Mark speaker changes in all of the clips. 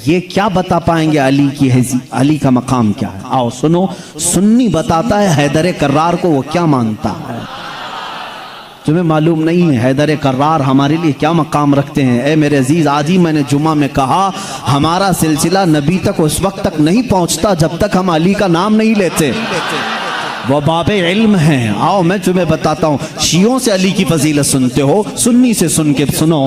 Speaker 1: ये क्या बता पाएंगे अली की अली का मकाम क्या है? आओ सुनो, सुन्नी बताता है हैदर कर्रार को वो क्या मानता है। तुम्हें मालूम नहीं है हैदर कर्रार हमारे लिए क्या मकाम रखते हैं। ए मेरे अजीज, आज ही मैंने जुमा में कहा हमारा सिलसिला नबी तक उस वक्त तक नहीं पहुंचता जब तक हम अली का नाम नहीं लेते। वो बाबे इल्म हैं। आओ मैं तुम्हें बताता हूँ, शियों से अली की फजीलत सुनते हो, सुन्नी से सुन के सुनो।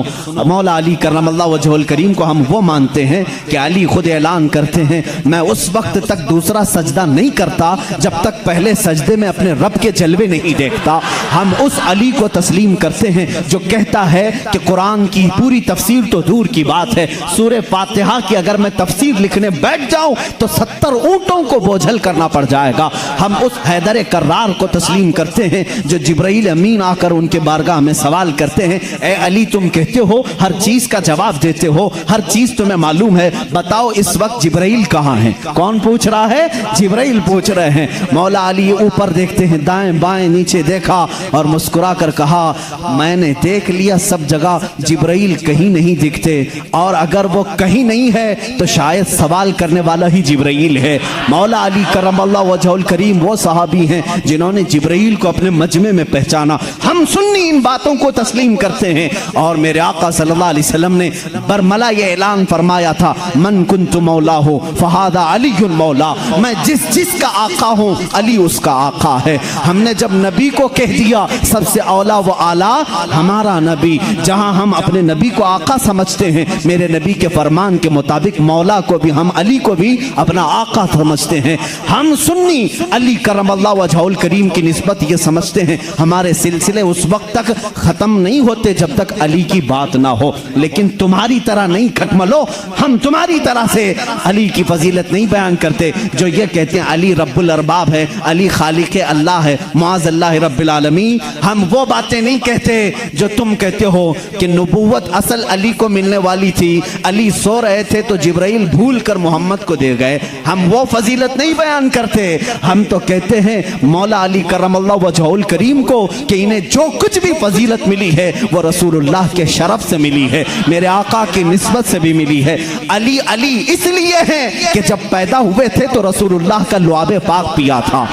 Speaker 1: मौला अली करमल्लाह वजहुल करीम को हम वो मानते हैं कि अली खुद ऐलान करते हैं मैं उस वक्त तक दूसरा सजदा नहीं करता जब तक पहले सजदे में अपने रब के जलवे नहीं देखता। हम उस अली को तस्लीम करते हैं जो कहता है कि कुरान की पूरी तफसीर तो दूर की बात है, सूरह फातिहा की अगर मैं तफसीर लिखने बैठ जाऊं तो 70 ऊंटों को बोझल करना पड़ जाएगा। हम उस हैदर कर्रार को तस्लीम करते हैं जो जिब्राइल अमीन आकर उनके बारगाह में सवाल करते हैं, ए अली तुम कहते हो हर चीज का जवाब देते हो, हर चीज तुम्हें मालूम है, बताओ इस वक्त जिब्राइल कहाँ है? कौन पूछ रहा है? जिब्राइल पूछ रहे हैं। मौला अली ऊपर देखते हैं, दाएं बाएं नीचे देखा और मुस्कुरा कर कहा मैंने देख लिया सब जगह जिब्राइल कहीं नहीं दिखते, और अगर वो कहीं नहीं है तो शायद सवाल करने वाला ही जिब्राइल है। मौला अली करमल्लाह वजहुल करीम वो सहाबी हैं जिन्होंने जिब्राइल को अपने मजमे में पहचाना। हम सुन्नी इन बातों को तस्लीम करते हैं। और मेरे आका सल्लल्लाहु अलैहि वसल्लम ने बरमला ये ऐलान फरमाया था, मन कुन्तु मौला हो फहादा अलीयुन मौला, मैं जिसका आका हूँ अली उसका आका है। हमने जब नबी को कह दिया सबसे औला व आला हमारा नबी, जहाँ हम अपने नबी को आका समझते हैं, मेरे नबी के फरमान के मुताबिक मौला को भी हम अली को भी अपना आका समझते हैं। हम सुन्नी अली करमल्लाह वजहुल करीम की निस्बत ये समझते हैं हमारे सिलसिले उस वक्त तक खत्म नहीं होते जब तक अली की बात ना हो। लेकिन तुम्हारी तरह नहीं खटमलो, हम तुम्हारी तरह से अली की फजीलत नहीं बयान करते जो ये कहते हैं अली रब्बुल अरबाब है, अली खालिक अल्लाह है, मुआज़ अल्लाह रब्बिल आलमीन। हम वो बातें नहीं कहते जो तुम कहते हो कि नबूवत असल अली को मिलने वाली थी, अली सो रहे थे तो जिब्राइल भूल कर मोहम्मद को दे गए। हम वो फजीलत नहीं बयान करते। हम तो कहते हैं मौला अली करमल्लाह वजहुल करीम को कि इन्हें जो कुछ भी फजीलत मिली है वो रसूलुल्लाह के शरफ से मिली है, मेरे आका की निस्बत से भी मिली है। अली अली इसलिए है कि जब पैदा हुए थे तो रसूलुल्लाह का लुआबे पाक पिया था।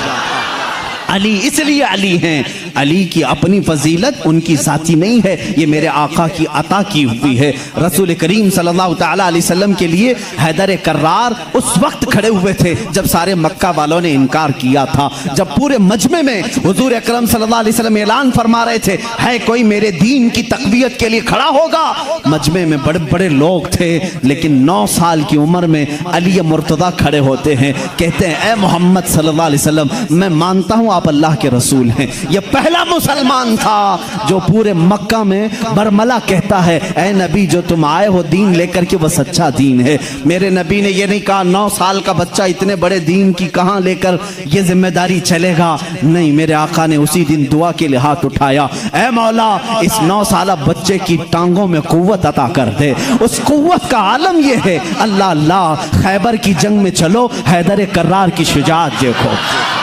Speaker 1: अली इसलिए अली हैं। अली की अपनी फजीलत उनकी जाती नहीं है, ये मेरे आका की अता की हुई है। रसूल करीम सल्लल्लाहु तआला अलैहि वसल्लम के लिए हैदर कर्रार उस वक्त खड़े हुए थे जब सारे मक्का वालों ने इनकार किया था, जब पूरे मजमे में हुजूर अकरम सल्लल्लाहु अलैहि वसल्लम ऐलान फरमा रहे थे है कोई मेरे दीन की तकवीयत के लिए खड़ा होगा। मजमे में बड़े बड़े लोग थे, लेकिन 9 साल की उम्र में अली मुर्तदा खड़े होते हैं, कहते हैं ए मोहम्मद सल्लल्लाहु अलैहि वसल्लम मैं मानता हूँ आप अल्लाह के रसूल हैं। यह पहला मुसलमान था जो पूरे मक्का में बरमला कहता है ए नबी जो तुम आए हो दीन लेकर के वह सच्चा दीन है। मेरे नबी ने यह नहीं कहा 9 साल का बच्चा इतने बड़े दीन की कहां लेकर यह जिम्मेदारी चलेगा, नहीं, मेरे आका ने उसी दिन दुआ के लिए हाथ उठाया, ए मौला इस 9 साल बच्चे की टांगों में कुव्वत अता कर दे। उस कुव्वत का आलम यह है, अल्लाह अल्लाह, खैबर की जंग में चलो, हैदर कर्रार की शुजाअत देखो।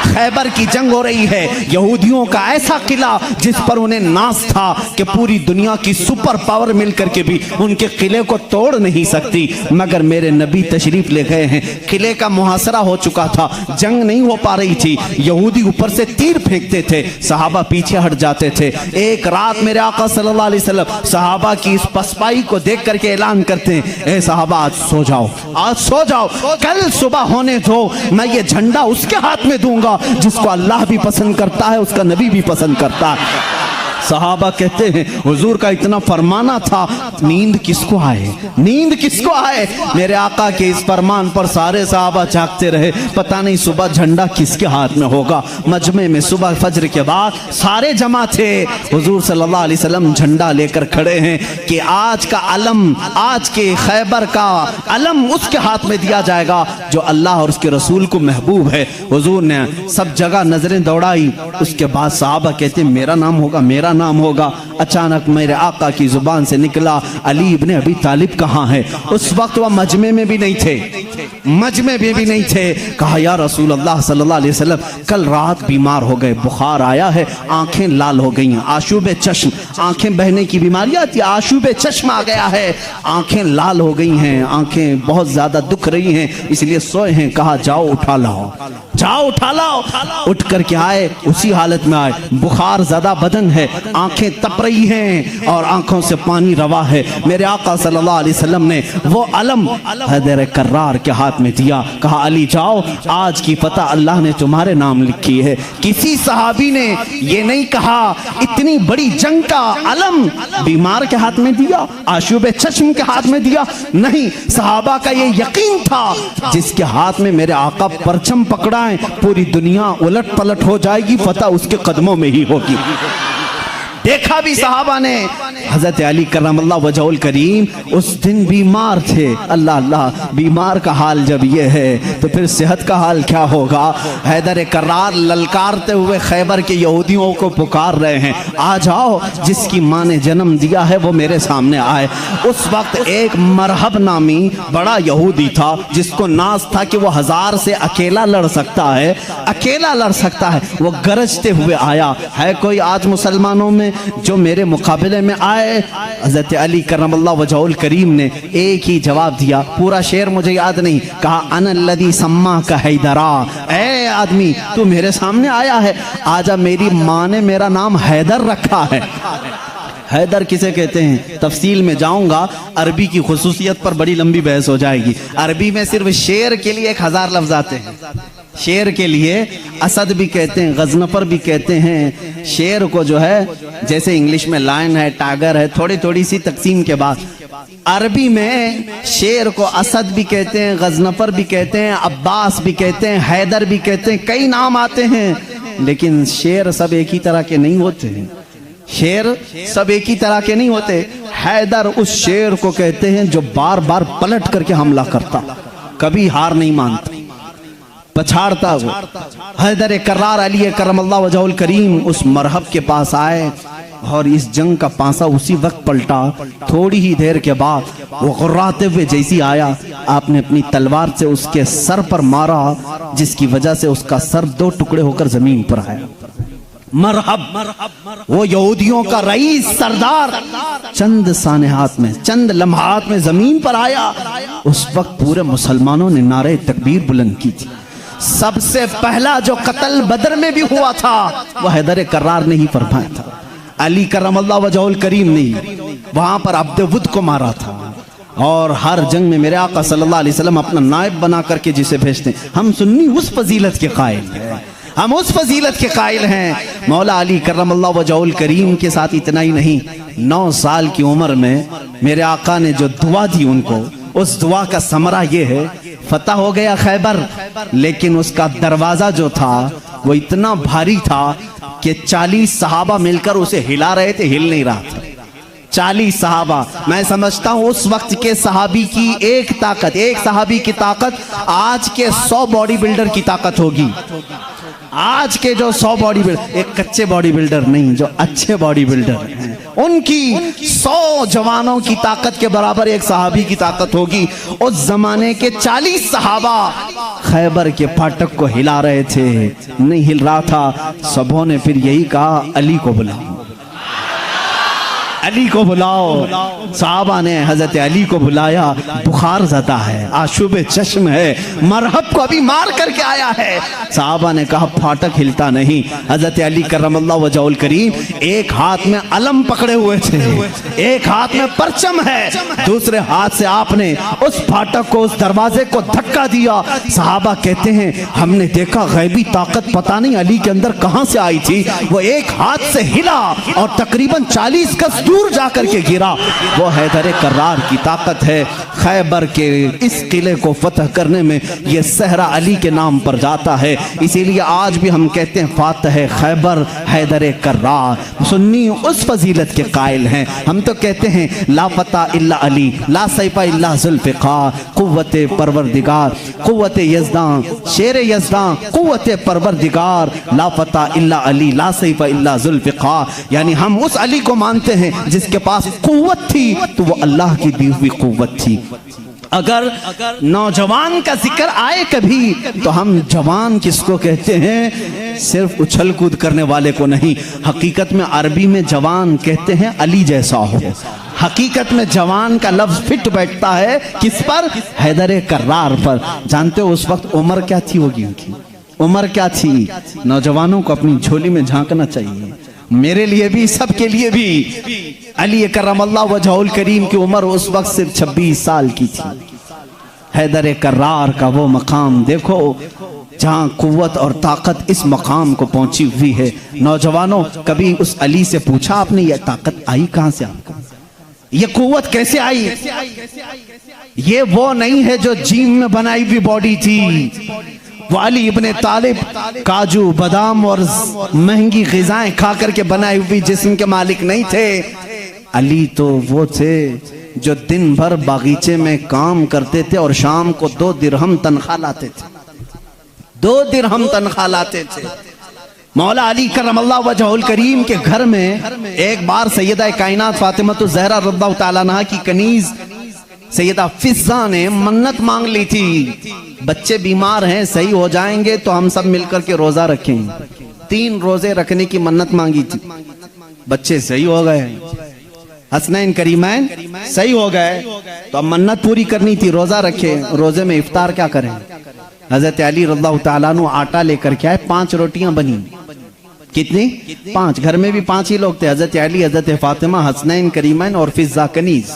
Speaker 1: खैबर की जंग हो रही है, यहूदियों का ऐसा किला जिस पर उन्हें नाज था कि पूरी दुनिया की सुपर पावर मिलकर के भी उनके किले को तोड़ नहीं सकती, मगर मेरे नबी तशरीफ ले गए हैं। किले का मुहासरा हो चुका था, जंग नहीं हो पा रही थी, यहूदी ऊपर से तीर फेंकते थे, सहाबा पीछे हट जाते थे। एक रात मेरे आका सल्लल्लाहु अलैहि वसल्लम सहाबा की इस पसपाई को देख करके ऐलान करते हैं, ए सहाबा आज सो जाओ, आज सो जाओ, कल सुबह होने दो, मैं ये झंडा उसके हाथ में दूंगा जिसको अल्लाह भी पसंद करता है, उसका नबी भी पसंद करता है। सहाबा कहते हैं हुजूर का इतना फरमाना था, नींद किसको आए, नींद किसको आए। मेरे आका के इस फरमान पर सारे सहाबा जागते रहे, पता नहीं सुबह झंडा किसके हाथ में होगा। मजमे में सुबह फजर के बाद सारे जमा थे, हुजूर सल्लल्लाहु अलैहि वसल्लम झंडा लेकर खड़े हैं कि आज का अलम, आज के खैबर का अलम उसके हाथ में दिया जाएगा जो अल्लाह और उसके रसूल को महबूब है। हुजूर ने सब जगह नजरें दौड़ाई, उसके बाद सहाबा कहते मेरा नाम होगा, मेरा नाम होगा। अचानक मेरे आका की जुबान से निकला, अली इब्ने अबी तालिब कहाँ है? उस वक्त वह मजमे में भी नहीं थे, मजमे में भी नहीं थे। कहा या रसूल अल्लाह सल्लल्लाहु अलैहि वसल्लम, कल रात बीमार हो गए, बुखार आया है, आंखें लाल हो गई हैं, आशूब चश्म, आंखें बहने की बीमारी आती है, आशूब चश्म आ गया है, आंखें लाल हो गई हैं, आंखें बहुत ज्यादा दुख रही हैं, इसलिए सोए हैं। कहा जाओ उठा लाओ, जाओ उठा लाओ। उठ करके आए, उसी हालत में आए, बुखार ज्यादा बदन है, आंखें तप रही हैं और आंखों से पानी रवा है। मेरे आका सल्लल्लाहु अलैहि वसल्लम ने वो अलम हैदर कर्रार के हाथ में दिया। कहा अली जाओ, आज की फतह अल्लाह ने तुम्हारे नाम लिखी है। किसी सहाबी ने ये नहीं कहा इतनी बड़ी जंग का अलम बीमार के हाथ में दिया, आशूब चश्म के हाथ में दिया, नहीं। सहाबा का ये यकीन था जिसके हाथ में मेरे आका परचम पकड़ा है, पूरी दुनिया उलट पलट हो जाएगी, फतह उसके कदमों में ही होगी। देखा भी सहाबा ने। हजरत अली करमल्लाहु वजहुल करीम उस दिन बीमार थे। अल्लाह अल्लाह, बीमार का हाल जब ये है तो फिर सेहत का हाल क्या होगा। हैदर कर्रार ललकारते हुए खैबर के यहूदियों को पुकार रहे हैं, आ जाओ, जिसकी माँ ने जन्म दिया है वो मेरे सामने आए। उस वक्त एक मरहब नामी बड़ा यहूदी था जिसको नाज था कि वो 1000 से अकेला लड़ सकता है, अकेला लड़ सकता है। वो गरजते हुए आया, है कोई आज मुसलमानों में जो मेरे मुकाबले में आए? हज़रत अली करमल्लाहु वजहुल करीम ने एक ही जवाब दिया, पूरा शेर मुझे याद नहीं। कहा अनल्लज़ी सम्मा का हैदरा, ए आदमी तू मेरे सामने आया है, आजा, मेरी माँ ने मेरा नाम हैदर रखा है। हैदर किसे कहते हैं तफसील में जाऊंगा, अरबी की खुसूसियत पर बड़ी लंबी बहस हो जाएगी। अरबी में सिर्फ शेर के लिए 1000 लफ्ज आते हैं। शेर के लिए असद भी कहते हैं, गजनफर भी कहते हैं। शेर को जो है जैसे इंग्लिश में लायन है, टाइगर है, थोड़ी थोड़ी सी तकसीम के बाद अरबी में शेर को असद भी कहते हैं, गजनफर भी कहते हैं, अब्बास भी कहते हैं, हैदर भी कहते हैं, कई नाम आते हैं। लेकिन शेर सब एक ही तरह के नहीं होते हैं, शेर सब एक ही तरह के नहीं होते। हैदर उस शेर को कहते हैं जो बार बार पलट करके हमला करता, कभी हार नहीं मानता, पछाड़ता वो। हैदर कर्रार अली करमल्लाहु वजहुल करीम उस मरहब के पास आए और इस जंग का पांसा उसी वक्त पलटा। थोड़ी ही देर के बाद वो गुर्राते हुए जैसी आया, आपने अपनी तलवार से उसके सर पर मारा, जिसकी वजह से उसका सर 2 टुकड़े होकर जमीन पर आया। मरहब वो यहूदियों का रईस सरदार चंद सानेहात में, चंद लम्हात में जमीन पर आया। उस वक्त पूरे मुसलमानों ने नारे तकबीर बुलंद की थी। सबसे पहला जो कत्ल बदर में भी हुआ था वह हैदर कर्रार ने ही फरमाया था। अली करमल्लाहु वजहुल करीम ने वहां पर अब्द वुद को मारा था। और हर जंग में मेरे आका सल्लल्लाहु अलैहि वसल्लम अपना नायब बना करके जिसे भेजते हैं। हम सुन्नी उस फजीलत के कायल हैं, हम उस फजीलत के कायल हैं। मौला अली करमल्लाहु वजहुल करीम के साथ इतना ही नहीं, 9 साल की उम्र में मेरे आका ने जो दुआ दी उनको, उस दुआ का समरा ये है, फतह हो गया खैबर, लेकिन उसका दरवाजा जो था वो इतना भारी था कि 40 सहाबा मिलकर उसे हिला रहे थे, हिल नहीं रहा था। 40 सहाबा, मैं समझता हूं उस वक्त के सहाबी की एक ताकत, एक सहाबी की ताकत आज के 100 बॉडी बिल्डर की ताकत होगी। आज के जो 100 बॉडी बिल्डर, एक कच्चे बॉडी बिल्डर नहीं, जो अच्छे बॉडी बिल्डर हैं, उनकी 100 जवानों की ताकत के बराबर एक सहाबी की ताकत होगी। उस जमाने के 40 सहाबा खैबर के फाटक को हिला रहे थे, नहीं हिल रहा था। सबों ने फिर यही कहा, अली को बुलाओ, अली को बुलाओ। साहबा ने हजरत अली को बुलाया। बुखार ज़दा है, आशुब चश्म है, मरहब को अभी मार करके आया है। साहबा ने कहा फाटक हिलता नहीं। हजरत अली करमल्लाहु वजहुल करीम एक हाथ में अलम पकड़े हुए थे, एक हाथ में परचम है, दूसरे हाथ से आपने उस फाटक को, उस दरवाजे को धक्का दिया। साहबा कहते हैं हमने देखा गैबी ताकत पता नहीं अली के अंदर कहां से आई थी, वो एक हाथ से हिला और तकरीबन 40 गज दूर जाकर के गिरा। वो हैदर कर्रार की ताकत है। खैबर के इस किले को फतह करने में ये सहरा अली के नाम पर जाता है। इसीलिए आज भी हम कहते हैं फातह खैबर हैदर कर्रार। सुन्नी उस फजीलत के कायल हैं। हम तो कहते हैं ला फता इल्ला अली, ला सैफा इल्ला जुल्फ़िकार, कुव्वत परवरदिगार, कुव्वत यज़दां, शेर यज़दां, कुव्वत परवरदिगार, ला फता इल्ला अली, ला सैफा इल्ला जुल्फ़िकार। यानी हम उस अली को मानते हैं जिसके पास कुव्वत थी तो वो अल्लाह की दी हुई कुव्वत थी। अगर नौजवान का जिक्र आए कभी तो हम जवान किसको कहते हैं? सिर्फ उछल कूद करने वाले को नहीं। हकीकत में अरबी में जवान कहते हैं अली जैसा हो। हकीकत में जवान का लफ्ज फिट बैठता है किस पर? हैदर कर्रार पर। जानते हो उस वक्त उम्र क्या थी होगी उनकी? उम्र क्या थी? नौजवानों को अपनी झोली में झांकना चाहिए, मेरे लिए भी, सबके लिए भी। अली करमल्लाहु वजहुल करीम की उम्र उस वक्त सिर्फ 26 साल की थी। हैदर कर्रार का वो मकाम देखो जहां कुव्वत और ताकत इस मकाम को पहुंची हुई है। नौजवानों, कभी उस अली से पूछा आपने ये ताकत आई कहां से आपको? ये कुव्वत कैसे आई? ये वो नहीं है जो जिम में बनाई हुई बॉडी थी। वो अली इब्ने तालिब काजू बादाम और महंगी ग़िज़ाएं खा करके बनाई हुई जिस्म के मालिक नहीं थे। अली तो वो थे जो दिन भर बागीचे में काम करते थे और शाम को 2 दिरहम तनख्वाह लाते थे। 2 दिरहम तनख्वाह लाते थे। मौला अली करमल्लाहु वजहुल करीम के घर में एक बार सैयदा कायनात फातिमा ज़हरा रज़ियल्लाहु ताला अन्हा की कनीज सैयदा फिज़्ज़ा ने मन्नत मांग ली थी, बच्चे बीमार हैं, सही हो जाएंगे तो हम सब मिलकर के रोजा रखें। 3 रोजे रखने की मन्नत मांगी थी, बच्चे सही हो गए, हसनैन करीमैन सही हो गए, तो अब मन्नत पूरी करनी थी, रोजा रखे। रोजे में इफ्तार क्या करें? हजरत अली रज़ियल्लाहु ताला अन्हु आटा लेकर के आए, 5 रोटियां बनी। कितनी? 5। घर में भी 5 ही लोग थे, हजरत अली, हजरत फातिमा, हसनैन करीमैन और फिज़्ज़ा कनीज।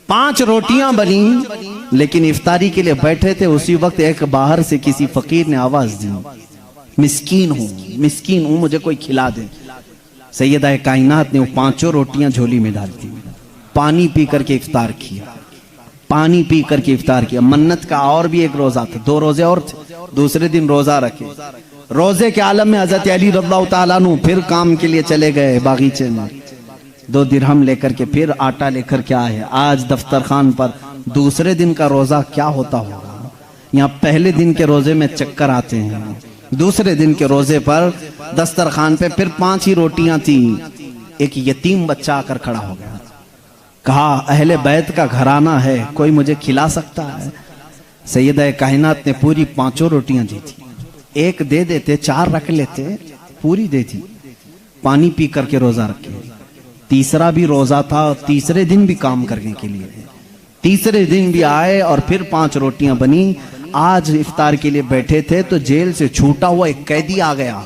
Speaker 1: 5 रोटियां बनी, लेकिन इफ्तारी के लिए बैठे थे। उसी वक्त एक बाहर से किसी फकीर ने आवाज दी, मिस्कीन हूं, मुझे कोई खिला दे। सैयदा कायनात ने वो 5 रोटियां झोली में डाल दी, पानी पी करके इफ्तार किया, पानी पी करके इफ्तार किया। मन्नत का और भी एक रोजा था, 2 रोजे और थे, दूसरे दिन रोजा रखे। रोजे के आलम में हजरत अली रज़ियल्लाहु ताला अन्हु फिर काम के लिए चले गए बागीचे में, 2 दिरहम लेकर के फिर आटा लेकर के आए। आज दफ्तर खान पर दूसरे दिन का रोजा क्या होता होगा? यहाँ पहले दिन के रोजे में चक्कर आते हैं, दूसरे दिन के रोजे पर दस्तरखान पे फिर 5 ही रोटियां थी। एक यतीम बच्चा आकर खड़ा हो गया, कहा अहले बैत का घराना है, कोई मुझे खिला सकता है? सैयदा कायनात ने पूरी 5 रोटियां दी थी, एक दे देते, 4 रख लेते, पूरी दे दी। पानी पी करके रोजा रखे। तीसरा भी रोजा था, तीसरे दिन भी काम करने के लिए, तीसरे दिन भी आए और फिर 5 रोटियां बनी। आज इफ्तार के लिए बैठे थे तो जेल से छूटा हुआ एक कैदी आ गया।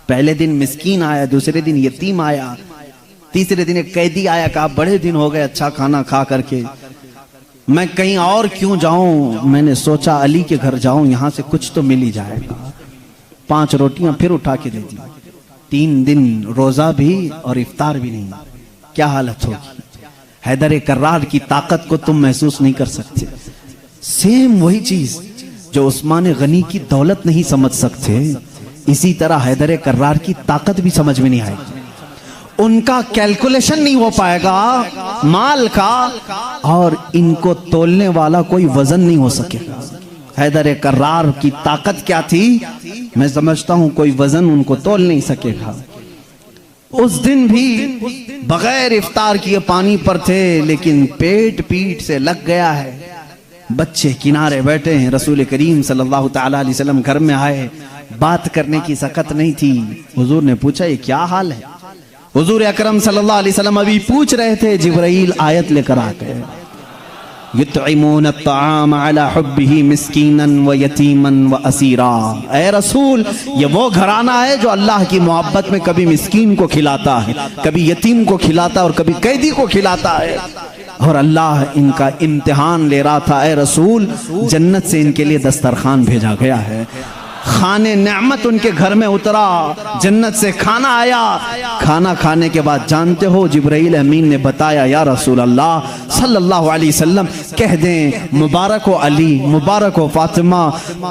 Speaker 1: पहले दिन मिस्कीन आया, दूसरे दिन यतीम आया, तीसरे दिन एक कैदी आया, कहा बड़े दिन हो गए अच्छा खाना खा करके, मैं कहीं और क्यों जाऊं, मैंने सोचा अली के घर जाऊं, यहां से कुछ तो मिल ही जाएगा। 5 रोटियां फिर उठा के दे दी। 3 दिन रोजा भी और इफ्तार भी नहीं। क्या हालत होगी? हैदर कर्रार की ताकत को तुम महसूस नहीं कर सकते। सेम वही चीज जो उस्मान गनी की दौलत नहीं समझ सकते, इसी तरह हैदर कर्रार की ताकत भी समझ में नहीं आएगी। उनका कैलकुलेशन नहीं हो पाएगा माल का, और इनको तोलने वाला कोई वजन नहीं हो सकेगा। हैदर कर्रार की ताकत क्या थी, मैं समझता हूं कोई वजन उनको तोल नहीं सकेगा। उस दिन भी बगैर इफ्तार किए पानी पर थे, लेकिन पेट पीठ से लग गया है। बच्चे किनारे बैठे हैं, रसूल करीम सल्लल्लाहु ताला अलैहि वसल्लम घर में आए, बात करने की सकत नहीं थी। हुजूर ने पूछा ये क्या हाल है? हुजूर अकरम सल्लल्लाहु अलैहि वसल्लम अभी पूछ रहे थे, जिब्राइल आयत लेकर आ गए, युतइमून अत्ताम अला हुब्बिही मिस्कीनन व यतीमन व असीरा। ऐ रसूल, ये वो घराना है जो अल्लाह की मोहब्बत में कभी मिस्कीन को खिलाता है, कभी यतीम को खिलाता है और कभी कैदी को खिलाता है। और अल्लाह इनका इम्तिहान ले रहा था। ऐ रसूल, जन्नत से इनके लिए दस्तरखान भेजा गया है। खाने नेमत उनके घर में उतरा, जन्नत से खाना आया। खाना खाने के बाद जानते हो जिब्राइल अमीन ने बताया, या रसूल अल्लाह सल्लल्लाहु अलैहि वसल्लम कह दें मुबारक हो अली, मुबारक हो फातिमा,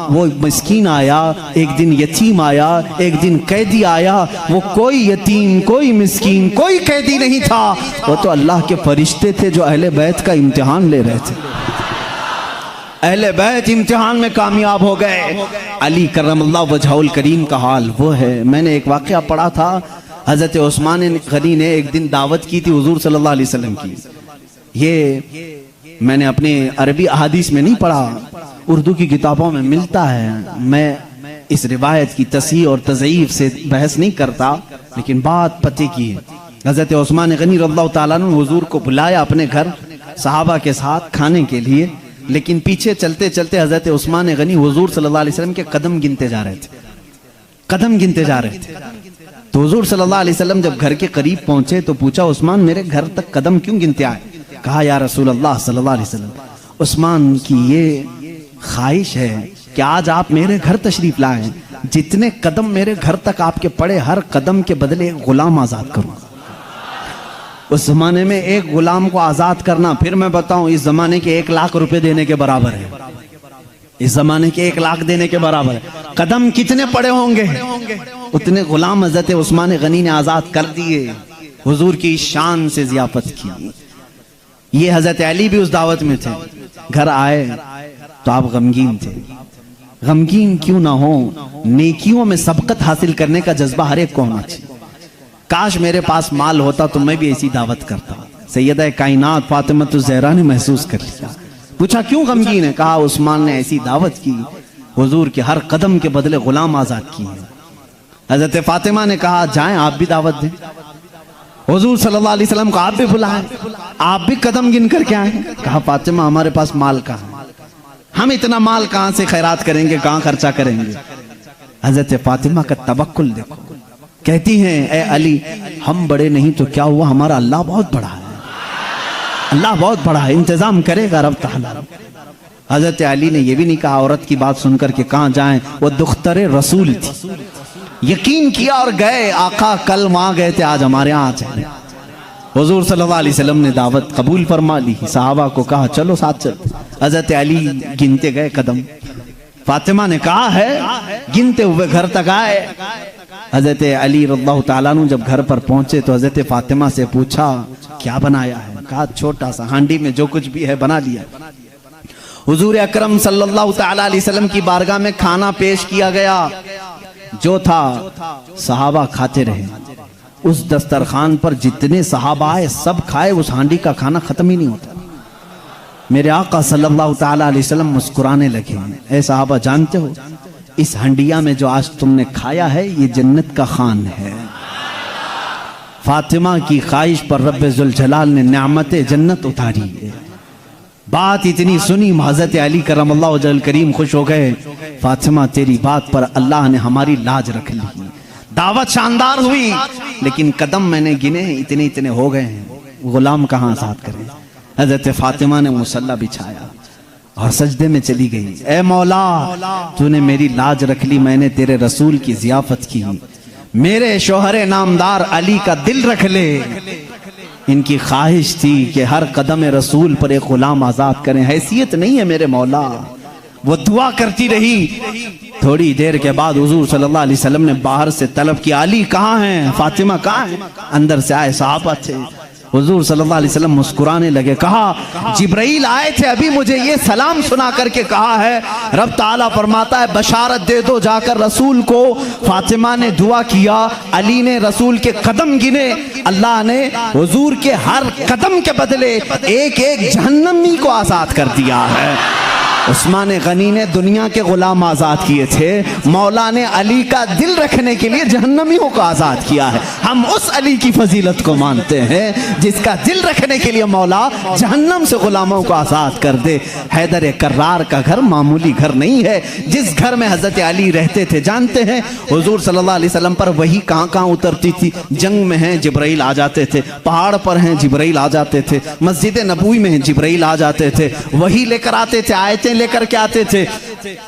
Speaker 1: वो मिस्कीन आया एक दिन, यतीम आया एक दिन, कैदी आया, वो कोई यतीम कोई मिस्कीन कोई कैदी नहीं था, वो तो अल्लाह के फरिश्ते थे जो अहले बैत का इम्तिहान ले रहे थे। अहले बैत इम्तिहान में कामयाब हो गए। अली करमल्लाहु वजहुल करीम का हाल वो है। मैंने एक वाक़या पढ़ा था, हज़रत उस्मान गनी ने एक दिन दावत की थी हुजूर सल्लल्लाहु अलैहि वसल्लम की। ये मैंने अपने अरबी अहादीस में नहीं पढ़ा, उर्दू की किताबों में मिलता है। मैं इस रिवायत की तस्हीह और तज़ईफ से बहस नहीं करता, लेकिन बात पते की है। हज़रत उस्मान गनी रज़ियल्लाहु ताला अन्हु हुजूर को बुलाया अपने घर सहाबा के साथ खाने के लिए, लेकिन पीछे चलते चलते हज़रत उस्मान गनी हुजूर सल्लल्लाहु अलैहि वसल्लम के कदम गिनते जा रहे थे, कदम गिनते जा रहे थे। तो हुजूर सल्लल्लाहु अलैहि वसल्लम जब घर के करीब पहुंचे तो पूछा, उस्मान मेरे घर तक कदम क्यों गिनते आए? कहा, या रसूल अल्लाह सल्लल्लाहु अलैहि वसल्लम, उस्मान की ये ख्वाहिश है कि आज आप मेरे घर तशरीफ लाएं, जितने कदम मेरे घर तक आपके पड़े हर कदम के बदले एक गुलाम आजाद करूं। उस जमाने में एक गुलाम को आजाद करना, फिर मैं बताऊं, इस जमाने के 1 लाख रुपए देने के बराबर है। इस जमाने के 1 लाख देने के बराबर है। कदम कितने पड़े होंगे, उतने गुलाम हज़रत उस्मान गनी ने आजाद कर दिए। हुजूर की शान से जियाफत की। ये हज़रत अली भी उस दावत में थे। घर आए तो आप गमगीन थे। गमगीन क्यों ना हो, नेकियों में सबकत हासिल करने का जज्बा हर एक को होना चाहिए। काश मेरे पास माल होता तो मैं भी ऐसी दावत करता। सैयदा कायनात फातिमा ज़हरा ने महसूस कर लिया। पूछा, क्यों गमगीन है? कहा, उस्मान ने ऐसी दावत की, हुजूर के हर कदम के बदले गुलाम आजाद किए। हजरत फातिमा ने कहा, जाएं आप भी दावत दें। हुजूर सल्लल्लाहु अलैहि वसल्लम को आप भी बुलाएं, आप भी कदम गिन कर क्या है? कहा, फातिमा हमारे पास माल कहाँ, हम इतना माल कहाँ से खैरात करेंगे, कहाँ खर्चा करेंगे? हजरत फातिमा का तवक्कुल देखो। कहती हैं, ए अली, हम बड़े नहीं तो क्या हुआ, हमारा अल्लाह बहुत बड़ा है, अल्लाह बहुत बड़ा है, इंतजाम करेगा रब ताला। हजरत अली ने यह भी नहीं कहा औरत की बात सुनकर के कहाँ जाएं, वो दुख्तरे रसूल थी, यकीन किया और गए। आका कल वहां गए थे, आज हमारे यहाँ आ जाए। हुजूर सल्लल्लाहु अलैहि वसल्लम ने दावत कबूल फरमा ली। सहाबा को कहा, चलो साथ चल। हजरत अली गिनते गए कदम। फातिमा ने कहा है, गिनते हुए घर तक आए। हजरत अली रज़ियल्लाहु ताला अन्हु जब घर पर पहुंचे तो हजरत फातिमा से पूछा, क्या बनाया है? कहा, छोटा सा हांडी में जो कुछ भी है बना लिया। हुजूर अकरम सल्लल्लाहु ताला अलैहि वसल्लम की बारगाह में खाना पेश किया गया। जो था सहाबा खाते रहे। उस दस्तरखान पर जितने सहाबा आए सब खाए, उस हांडी का खाना खत्म ही नहीं होता। मेरे आका सल्लल्लाहु ताला अलैहि वसल्लम मुस्कुराने लगे। ऐ सहाबा, जानते हो इस हंडिया में जो आज तुमने खाया है ये जन्नत का खान है। फातिमा की ख्वाहिश पर रब्बे जुल जलाल ने नेमते जन्नत उतारी है। बात इतनी सुनी, हज़रत अली करमल्लाहु वजहुल करीम खुश हो गए। फातिमा, तेरी बात पर अल्लाह ने हमारी लाज रख ली। दावत शानदार हुई, लेकिन कदम मैंने गिने इतने इतने हो गए हैं, गुलाम कहाँ आजाद करें? हज़रत फातिमा ने मुसल्ला बिछाया और सजदे में चली गई। ए मौला, तूने मेरी लाज रख ली, मैंने तेरे रसूल की जियाफत की। मेरे शोहरे नामदार अली का दिल रख ले। इनकी ख्वाहिश थी कि हर कदम रसूल पर एक गुलाम आजाद करें। हैसियत नहीं है मेरे मौला। वो दुआ करती रही। थोड़ी देर के बाद हुजूर सल्लल्लाहु अलैहि वसल्लम ने बाहर से तलब किया, अली कहाँ हैं, फातिमा कहाँ हैं? अंदर से आए सहाबा थे। हुजूर सल्लल्लाहु अलैहि वसल्लम मुस्कुराने लगे। कहा, जिब्राइल आए थे, अभी मुझे ये सलाम सुना करके कहा है, रब ताला फरमाता है बशारत दे दो जाकर रसूल को। फातिमा ने दुआ किया, अली ने रसूल के कदम गिने, अल्लाह ने हुजूर के हर कदम के बदले एक एक जहन्नमी को आजाद कर दिया है। उस्मान गनी ने दुनिया के गुलाम आजाद किए थे, मौला ने अली का दिल रखने के लिए जहन्नमियों को आजाद किया है। हम उस अली की फजीलत को मानते हैं जिसका दिल रखने के लिए मौला जहन्नम से गुलामों को आजाद कर दे। हैदर कर्रार का घर मामूली घर नहीं है। जिस घर में हजरत अली रहते थे, जानते हैं हुजूर सल्लल्लाहु अलैहि वसल्लम पर वही कहाँ कहाँ उतरती थी? जंग में हैं जिब्राइल आ जाते थे, पहाड़ पर हैं जिब्राइल आ जाते थे, मस्जिद नबवी में हैं जिब्राइल आ जाते थे, वही लेकर आते थे, आयतें लेकर के आते थे।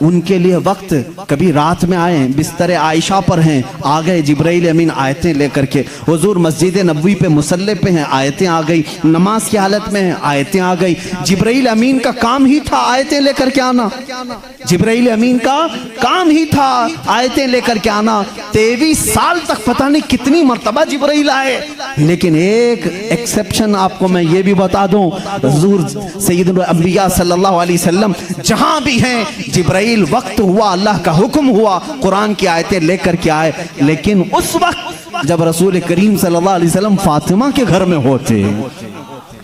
Speaker 1: उनके लिए वक्त, कभी रात में आए बिस्तर आयशा पर हैं, आ गए जिब्राइल अमीन आयतें लेकर के, हुजूर मस्जिद नबवी पे मुसल्ले पे हैं, आयतें आ गई, नमाज की हालत में हैं, आयतें आ गई। जिब्राइल अमीन का काम ही था आयतें लेकर के आना, जिब्राइल अमीन का काम ही था आयतें लेकर के आना। 23 साल तक पता नहीं कितनी मर्तबा जिब्राइल आए, लेकिन एक एक्सेप्शन आपको मैं ये भी बता दूं, हुजूर सैयदुल अंबिया सल्लल्लाहु अलैहि वसल्लम जहां भी हैं, जिब्राइल वक्त हुआ, अल्लाह का हुक्म हुआ, कुरान की आयतें लेकर के आए। लेकिन उस वक्त जब रसूल करीम सल्लल्लाहु अलैहि वसल्लम फातिमा के घर में होते,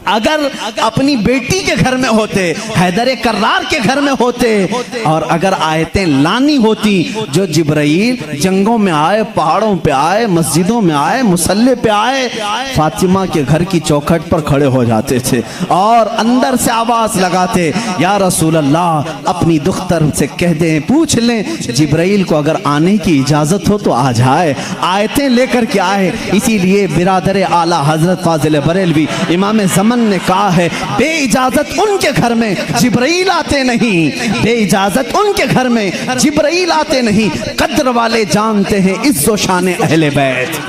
Speaker 1: अगर अपनी बेटी के घर में होते, हैदर कर्रार के घर में होते, और अगर आयतें लानी होती, जो जिब्राइल जंगों में आए, पहाड़ों पे आए, मस्जिदों में आए, मुसल्ले पे आए, फातिमा के घर की चौखट पर खड़े हो जाते थे और अंदर से आवाज लगाते, या रसूल अल्लाह, अपनी दुख्तर से कह दें, पूछ लें जिब्राइल को अगर आने की इजाजत हो तो आ जाए, आयतें लेकर के आए। इसीलिए बिरादर आला हजरत फाजिल बरेलवी इमाम ज़मान ने कहा है, बेइजाजत उनके घर में जिब्राइल आते नहीं, बेइजाजत उनके घर में जिब्राइल आते नहीं। कद्र वाले जानते हैं इज्जो शान अहले बैत।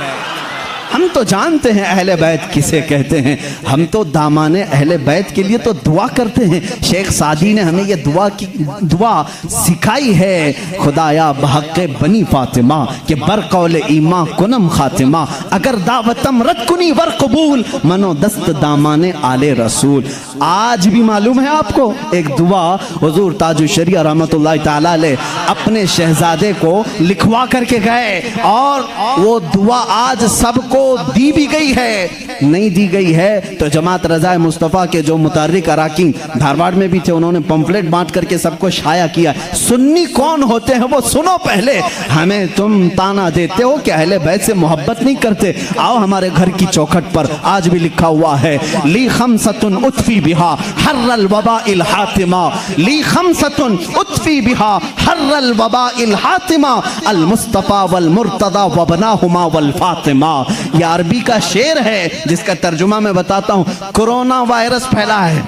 Speaker 1: हम तो जानते हैं अहले बैत किसे कहते हैं, हम तो दामाने अहले बैत के लिए तो दुआ करते हैं। शेख सादी ने हमें ये दुआ सिखाई है, खुदाया बहक़ बनी फातिमा के बरकौल ईमा कुनम खातिमा, अगर दावतम रद कुनी वर कबूल, मनो दस्त दामाने आले रसूल। आज भी मालूम है आपको, एक दुआ हुजूर ताजुल शरिया रहमतुल्लाह तआला अलैह अपने शहजादे को लिखवा करके गए, और वो दुआ आज सबको दी भी गई है, नहीं दी गई है तो जमात रज़ाए मुस्तफ़ा के जो मुतारिक अराकीन धारवाड़ में भी थे, उन्होंने पंफलेट बांट करके सबको शाया किया। सुन्नी कौन होते हैं वो सुनो पहले, हमें तुम ताना देते हो कि अहले बैत से मोहब्बत नहीं करते। आओ हमारे घर की चौखट पर आज भी लिखा हुआ है, ली खमसतुन उतफी बिहा हर्रल वबा इल हातिमा, ली खमसतुन उतफी बिहा हर्रल वबा इल हातिमा, अल मुस्तफ़ा वल मुर्तदा वबनाहुमा वल फातिमा। यह अरबी का शेर है जिसका तर्जुमा मैं बताता हूं। कोरोना वायरस फैला है,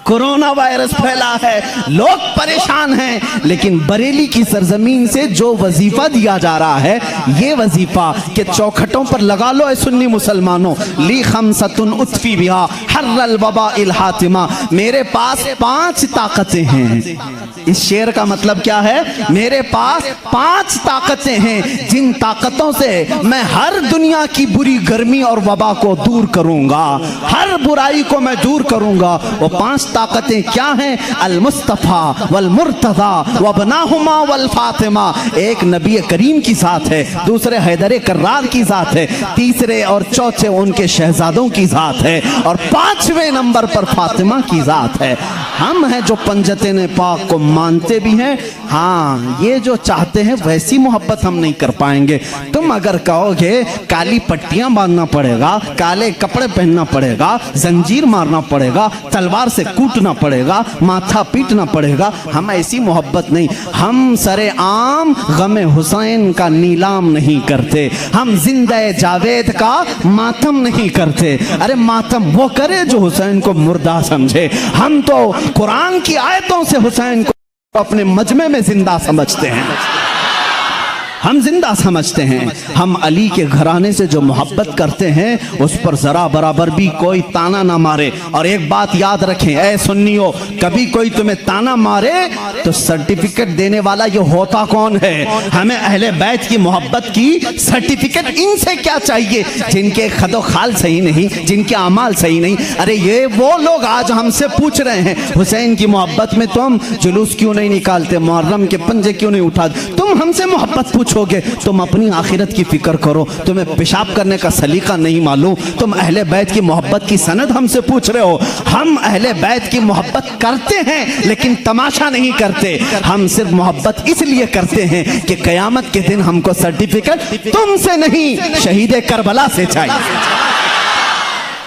Speaker 1: कोरोना वायरस फैला है, लोग परेशान हैं, लेकिन बरेली की सरजमीन से जो वजीफा दिया जा रहा है, ये वजीफा के चौखटों पर लगा लो ऐ सुन्नी मुसलमानों, ली खमसतुन उतफी बिहा हर्रल वबा इल हातिमा, मेरे पास 5 ताकतें हैं। इस शेर का मतलब क्या है, मेरे पास 5 ताकतें हैं, जिन ताकतों से मैं हर दुनिया की बुरी गर्मी और वबा को दूर करूंगा, हर बुराई को मैं दूर करूंगा। वो 5 ताकतें क्या हैं, अल मुस्तफ़ा वल मुर्तज़ा वबनाहुमा वल फातिमा। एक नबी करीम की ज़ात है, दूसरे हैदर कर्रार की ज़ात है, तीसरे और चौथे उनके शहजादों की ज़ात है, और 5वें नंबर पर फातिमा की ज़ात है। हम हैं जो पंजतन पाक को मानते भी हैं, हाँ ये जो चाहते हैं वैसी मोहब्बत हम नहीं कर पाएंगे। तुम अगर कहोगे काली पट्टियां बांधना पड़ेगा, काले कपड़े पहनना पड़ेगा, जंजीर मारना पड़ेगा, तलवार से कूटना पड़ेगा, माथा पीटना पड़ेगा, हम ऐसी मोहब्बत नहीं। हम सरे आम गमे हुसैन का नीलाम नहीं करते, हम जिंदा जावेद का मातम नहीं करते। अरे मातम वो करे जो हुसैन को मुर्दा समझे, हम तो कुरान की आयतों से हुसैन को अपने मजमे में जिंदा समझते हैं, हम जिंदा समझते हैं। हम अली के घराने से जो मोहब्बत करते हैं उस पर जरा बराबर भी कोई ताना ना मारे। और एक बात याद रखें ऐ सुन्नियों, कभी कोई तुम्हें ताना मारे तो सर्टिफिकेट देने वाला ये होता कौन है? हमें अहले बैत की मोहब्बत की सर्टिफिकेट इनसे क्या चाहिए जिनके खदो खाल सही नहीं, जिनके अमाल सही नहीं। अरे ये वो लोग आज हमसे पूछ रहे हैं हुसैन की मोहब्बत में तुम जुलूस क्यों नहीं निकालते, मुहर्रम के पंजे क्यों नहीं उठाते। तुम हमसे मोहब्बत पूछोगे, तुम अपनी आखिरत की फिक्र करो। तुम्हें पेशाब करने का सलीका नहीं मालूम, तुम अहले बैत की मोहब्बत की सनद हमसे पूछ रहे हो। हम अहले बैत की मोहब्बत करते हैं लेकिन तमाशा नहीं करते, हम सिर्फ मोहब्बत इसलिए करते हैं कि कयामत के दिन हमको सर्टिफिकेट तुमसे नहीं शहीद करबला से चाहिए।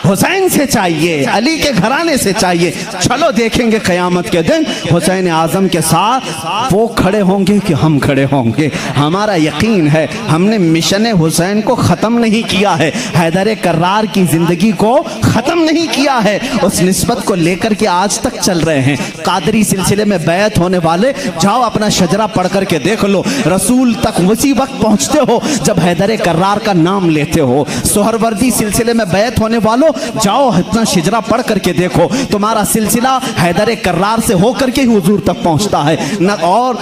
Speaker 1: हुसैन से चाहिए, अली के घराने से चाहिए। चलो देखेंगे क़यामत के दिन हुसैन आज़म के साथ वो खड़े होंगे कि हम खड़े होंगे। हमारा यकीन है, हमने मिशन हुसैन को ख़त्म नहीं किया है, हैदर कर्रार की ज़िंदगी को ख़त्म नहीं किया है, उस निस्बत को लेकर के आज तक चल रहे हैं। कादरी सिलसिले में बैत होने वाले जाओ अपना शजरा पढ़ करके देख लो, रसूल तक उसी वक्त पहुँचते हो जब हैदर कर्रार का नाम लेते हो। सोहरवर्दी सिलसिले में बैत होने वालों जाओ अपना शजरा पढ़ करके देखो, तुम्हारा सिलसिला हैदर कर्रार से होकर के ही हुजूर तक पहुंचता है न। और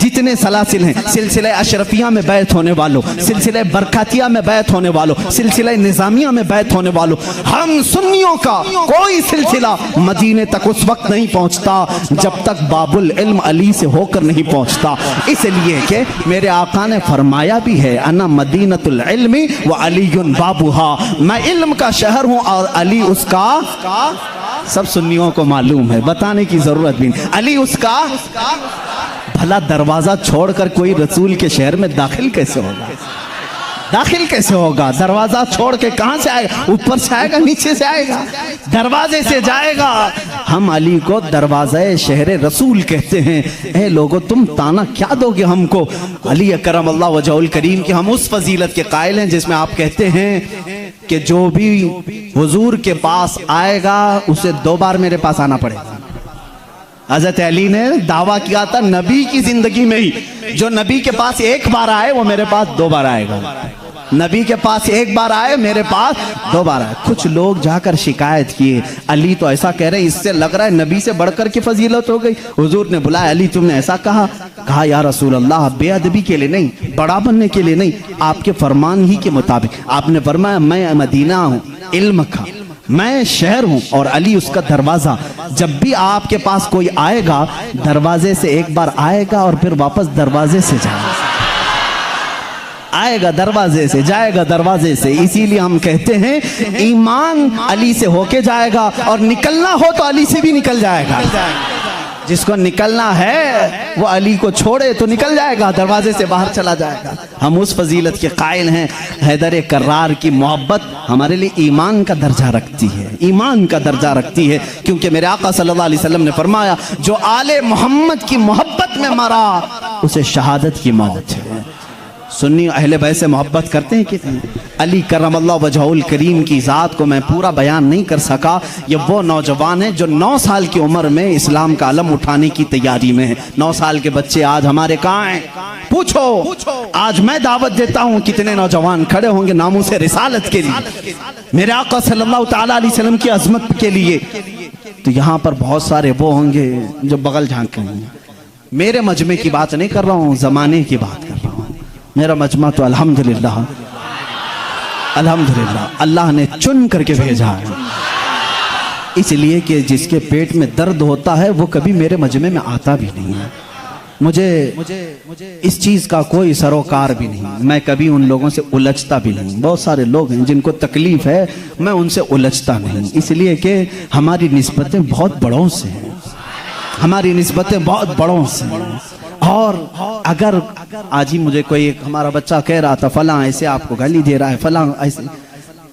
Speaker 1: जितने सलासिल हैं, सिलसिला अशरफिया में बैत होने वालों, सिलसिला बरकातिया में बैत होने वालों, सिलसिला निजामिया में बैत होने वालों, हम सुन्नियों का कोई सिलसिला मदीने तक उस वक्त नहीं पहुंचता जब तक बाबुल इल्म अली से होकर नहीं पहुंचता। इसलिए कि मेरे आका ने फरमाया भी है, अन्ना मदीनतुल इल्मी व अलीयुन बाबुहा, मैं इल्म का शहर हूं और अली उसका। सब सुन्नियों को मालूम है, बताने की जरूरत भी नहीं। अली उसका। भला दरवाजा छोड़कर कोई रसूल के शहर में दाखिल कैसे होगा? दाखिल कैसे होगा? दरवाजा छोड़ के कहां से आएगा? ऊपर से आएगा, नीचे से आएगा, दरवाजे से जाएगा। हम अली को दरवाज़े शहर रसूल कहते हैं। ए लोगों, तुम ताना क्या दोगे हमको? अली अकरम अल्लाह वजहुल करीम की हम उस फजीलत के कायल हैं जिसमें आप कहते हैं कि जो भी हुजूर के पास आएगा उसे 2 बार मेरे पास आना पड़ेगा। हज़रत अली ने दावा किया था नबी की जिंदगी में ही, जो नबी के पास 1 बार आए वो मेरे पास 2 बार आएगा। नबी के पास 1 बार आए, मेरे पास 2 बार आए। कुछ लोग जाकर शिकायत किए, अली तो ऐसा कह रहे, इससे लग रहा है नबी से बढ़कर की फजीलत हो गई। हुजूर ने बुलाया, अली तुमने ऐसा कहा या रसूल अल्लाह, बेअदबी के लिए नहीं, बड़ा बनने के लिए नहीं, आपके फरमान ही के मुताबिक। आपने फरमाया मैं मदीना हूँ इल्म का, मैं शहर हूं और अली उसका दरवाजा। जब भी आपके पास कोई आएगा दरवाजे से 1 बार आएगा और फिर वापस दरवाजे से जाएगा, आएगा दरवाजे से, जाएगा दरवाजे से। इसीलिए हम कहते हैं ईमान अली से होके जाएगा और निकलना हो तो अली से भी निकल जाएगा। जिसको निकलना है वो अली को छोड़े तो निकल जाएगा, दरवाजे से बाहर चला जाएगा। हम उस फजीलत के कायल हैं। हैदर कर्रार की मोहब्बत हमारे लिए ईमान का दर्जा रखती है, ईमान का दर्जा रखती है, क्योंकि मेरे आका सल्लल्लाहु अलैहि वसल्लम ने फरमाया जो आले मोहम्मद की मोहब्बत में मरा उसे शहादत की मौत है। सुन्नी अहले बैत से मोहब्बत करते हैं कितने? अली करमल्लाहु वजहुल करीम की ज़ात को मैं पूरा बयान नहीं कर सका। ये वो नौजवान है जो 9 साल की उम्र में इस्लाम का अलम उठाने की तैयारी में है। 9 साल के बच्चे आज हमारे कहाँ हैं? पूछो। आज मैं दावत देता हूँ, कितने नौजवान खड़े होंगे नामूसे रिसालत के लिए, मेरे आका सल्लल्लाहु ताला अलैहि वसल्लम की अजमत के लिए। तो यहाँ पर बहुत सारे वो होंगे जो बगल झांकेंगे। मेरे मजमे की बात नहीं कर रहा हूँ, ज़माने की बात कर रहा हूँ। मेरा मजमा तो अल्हम्दुलिल्लाह अल्लाह ने चुन करके भेजा है, इसलिए कि जिसके पेट में दर्द होता है वो कभी मेरे मजमे में आता भी नहीं है। मुझे इस चीज़ का कोई सरोकार भी नहीं, मैं कभी उन लोगों से उलझता भी नहीं। बहुत सारे लोग हैं जिनको तकलीफ है, मैं उनसे उलझता नहीं, इसलिए कि हमारी निस्बतें बहुत बड़ों से हैं, हमारी निस्बतें बहुत बड़ों से हैं। और अगर आज ही मुझे कोई हमारा बच्चा कह रहा था फलां ऐसे आपको गाली दे रहा है, फलां ऐसे,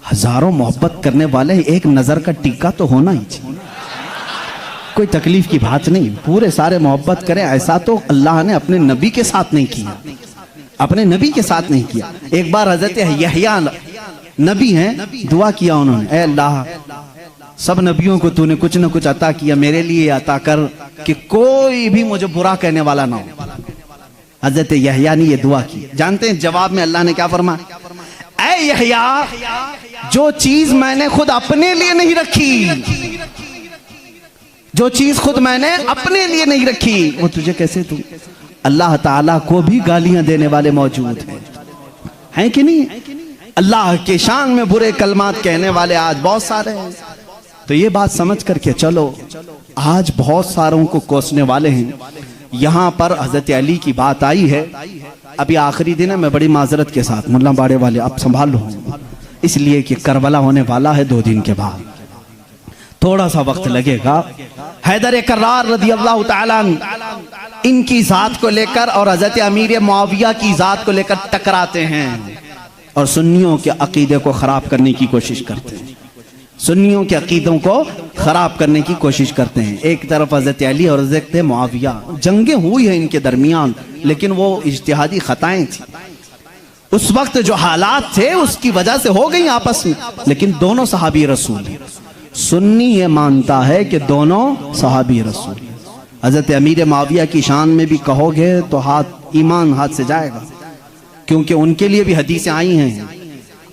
Speaker 1: हजारों मोहब्बत करने वाले एक नजर का टीका तो होना ही चाहिए। कोई तकलीफ की बात नहीं, पूरे सारे मोहब्बत करें। ऐसा तो अल्लाह ने अपने नबी के साथ नहीं किया, अपने नबी के साथ नहीं किया। एक बार हजरत यहया नबी हैं, दुआ किया उन्होंने, ऐ अल्लाह सब नबियों को तूने कुछ न कुछ अता किया, मेरे लिए अता कर कि कोई भी मुझे बुरा कहने वाला ना हो। हजरत यहया ने ये दुआ की। जानते हैं जवाब में अल्लाह ने क्या फरमाया? ऐ यहया, जो चीज मैंने खुद अपने लिए नहीं रखी, जो चीज खुद मैंने अपने लिए नहीं रखी वो तुझे कैसे दूं? अल्लाह ताला को भी गालियां देने वाले मौजूद हैं कि नहीं? अल्लाह के शान में बुरे कलमात कहने वाले आज बहुत सारे हैं। तो ये बात समझ करके चलो, आज बहुत सारों को कोसने वाले हैं। यहाँ पर हजरत अली की बात आई है। अभी आखिरी दिन है, मैं बड़ी माजरत के साथ, मुल्ला बाड़े वाले आप संभाल लो, इसलिए कि करबला होने वाला है 2 दिन के बाद, थोड़ा सा वक्त लगेगा। हैदर कर्रार रज़ियल्लाहु ताला इनकी जात को लेकर और हजरत अमीर मुआविया की जात को लेकर टकराते हैं और सुन्नियों के अकीदे को खराब करने की कोशिश करते हैं। सुन्नियों के अकीदों को खराब करने की कोशिश करते हैं। एक तरफ हजरत अली और हजरत मुआविया, जंगें हुई हैं इनके दरमियान, लेकिन वो इज्तिहादी खताएं थी। उस वक्त जो हालात थे उसकी वजह से हो गई आपस में, लेकिन दोनों सहाबी रसूल हैं। सुन्नी ये मानता है कि दोनों सहाबी रसूल। हजरत अमीर मुआविया की शान में भी कहोगे तो ईमान हाथ से जाएगा, क्योंकि उनके लिए भी हदीसें आई हैं।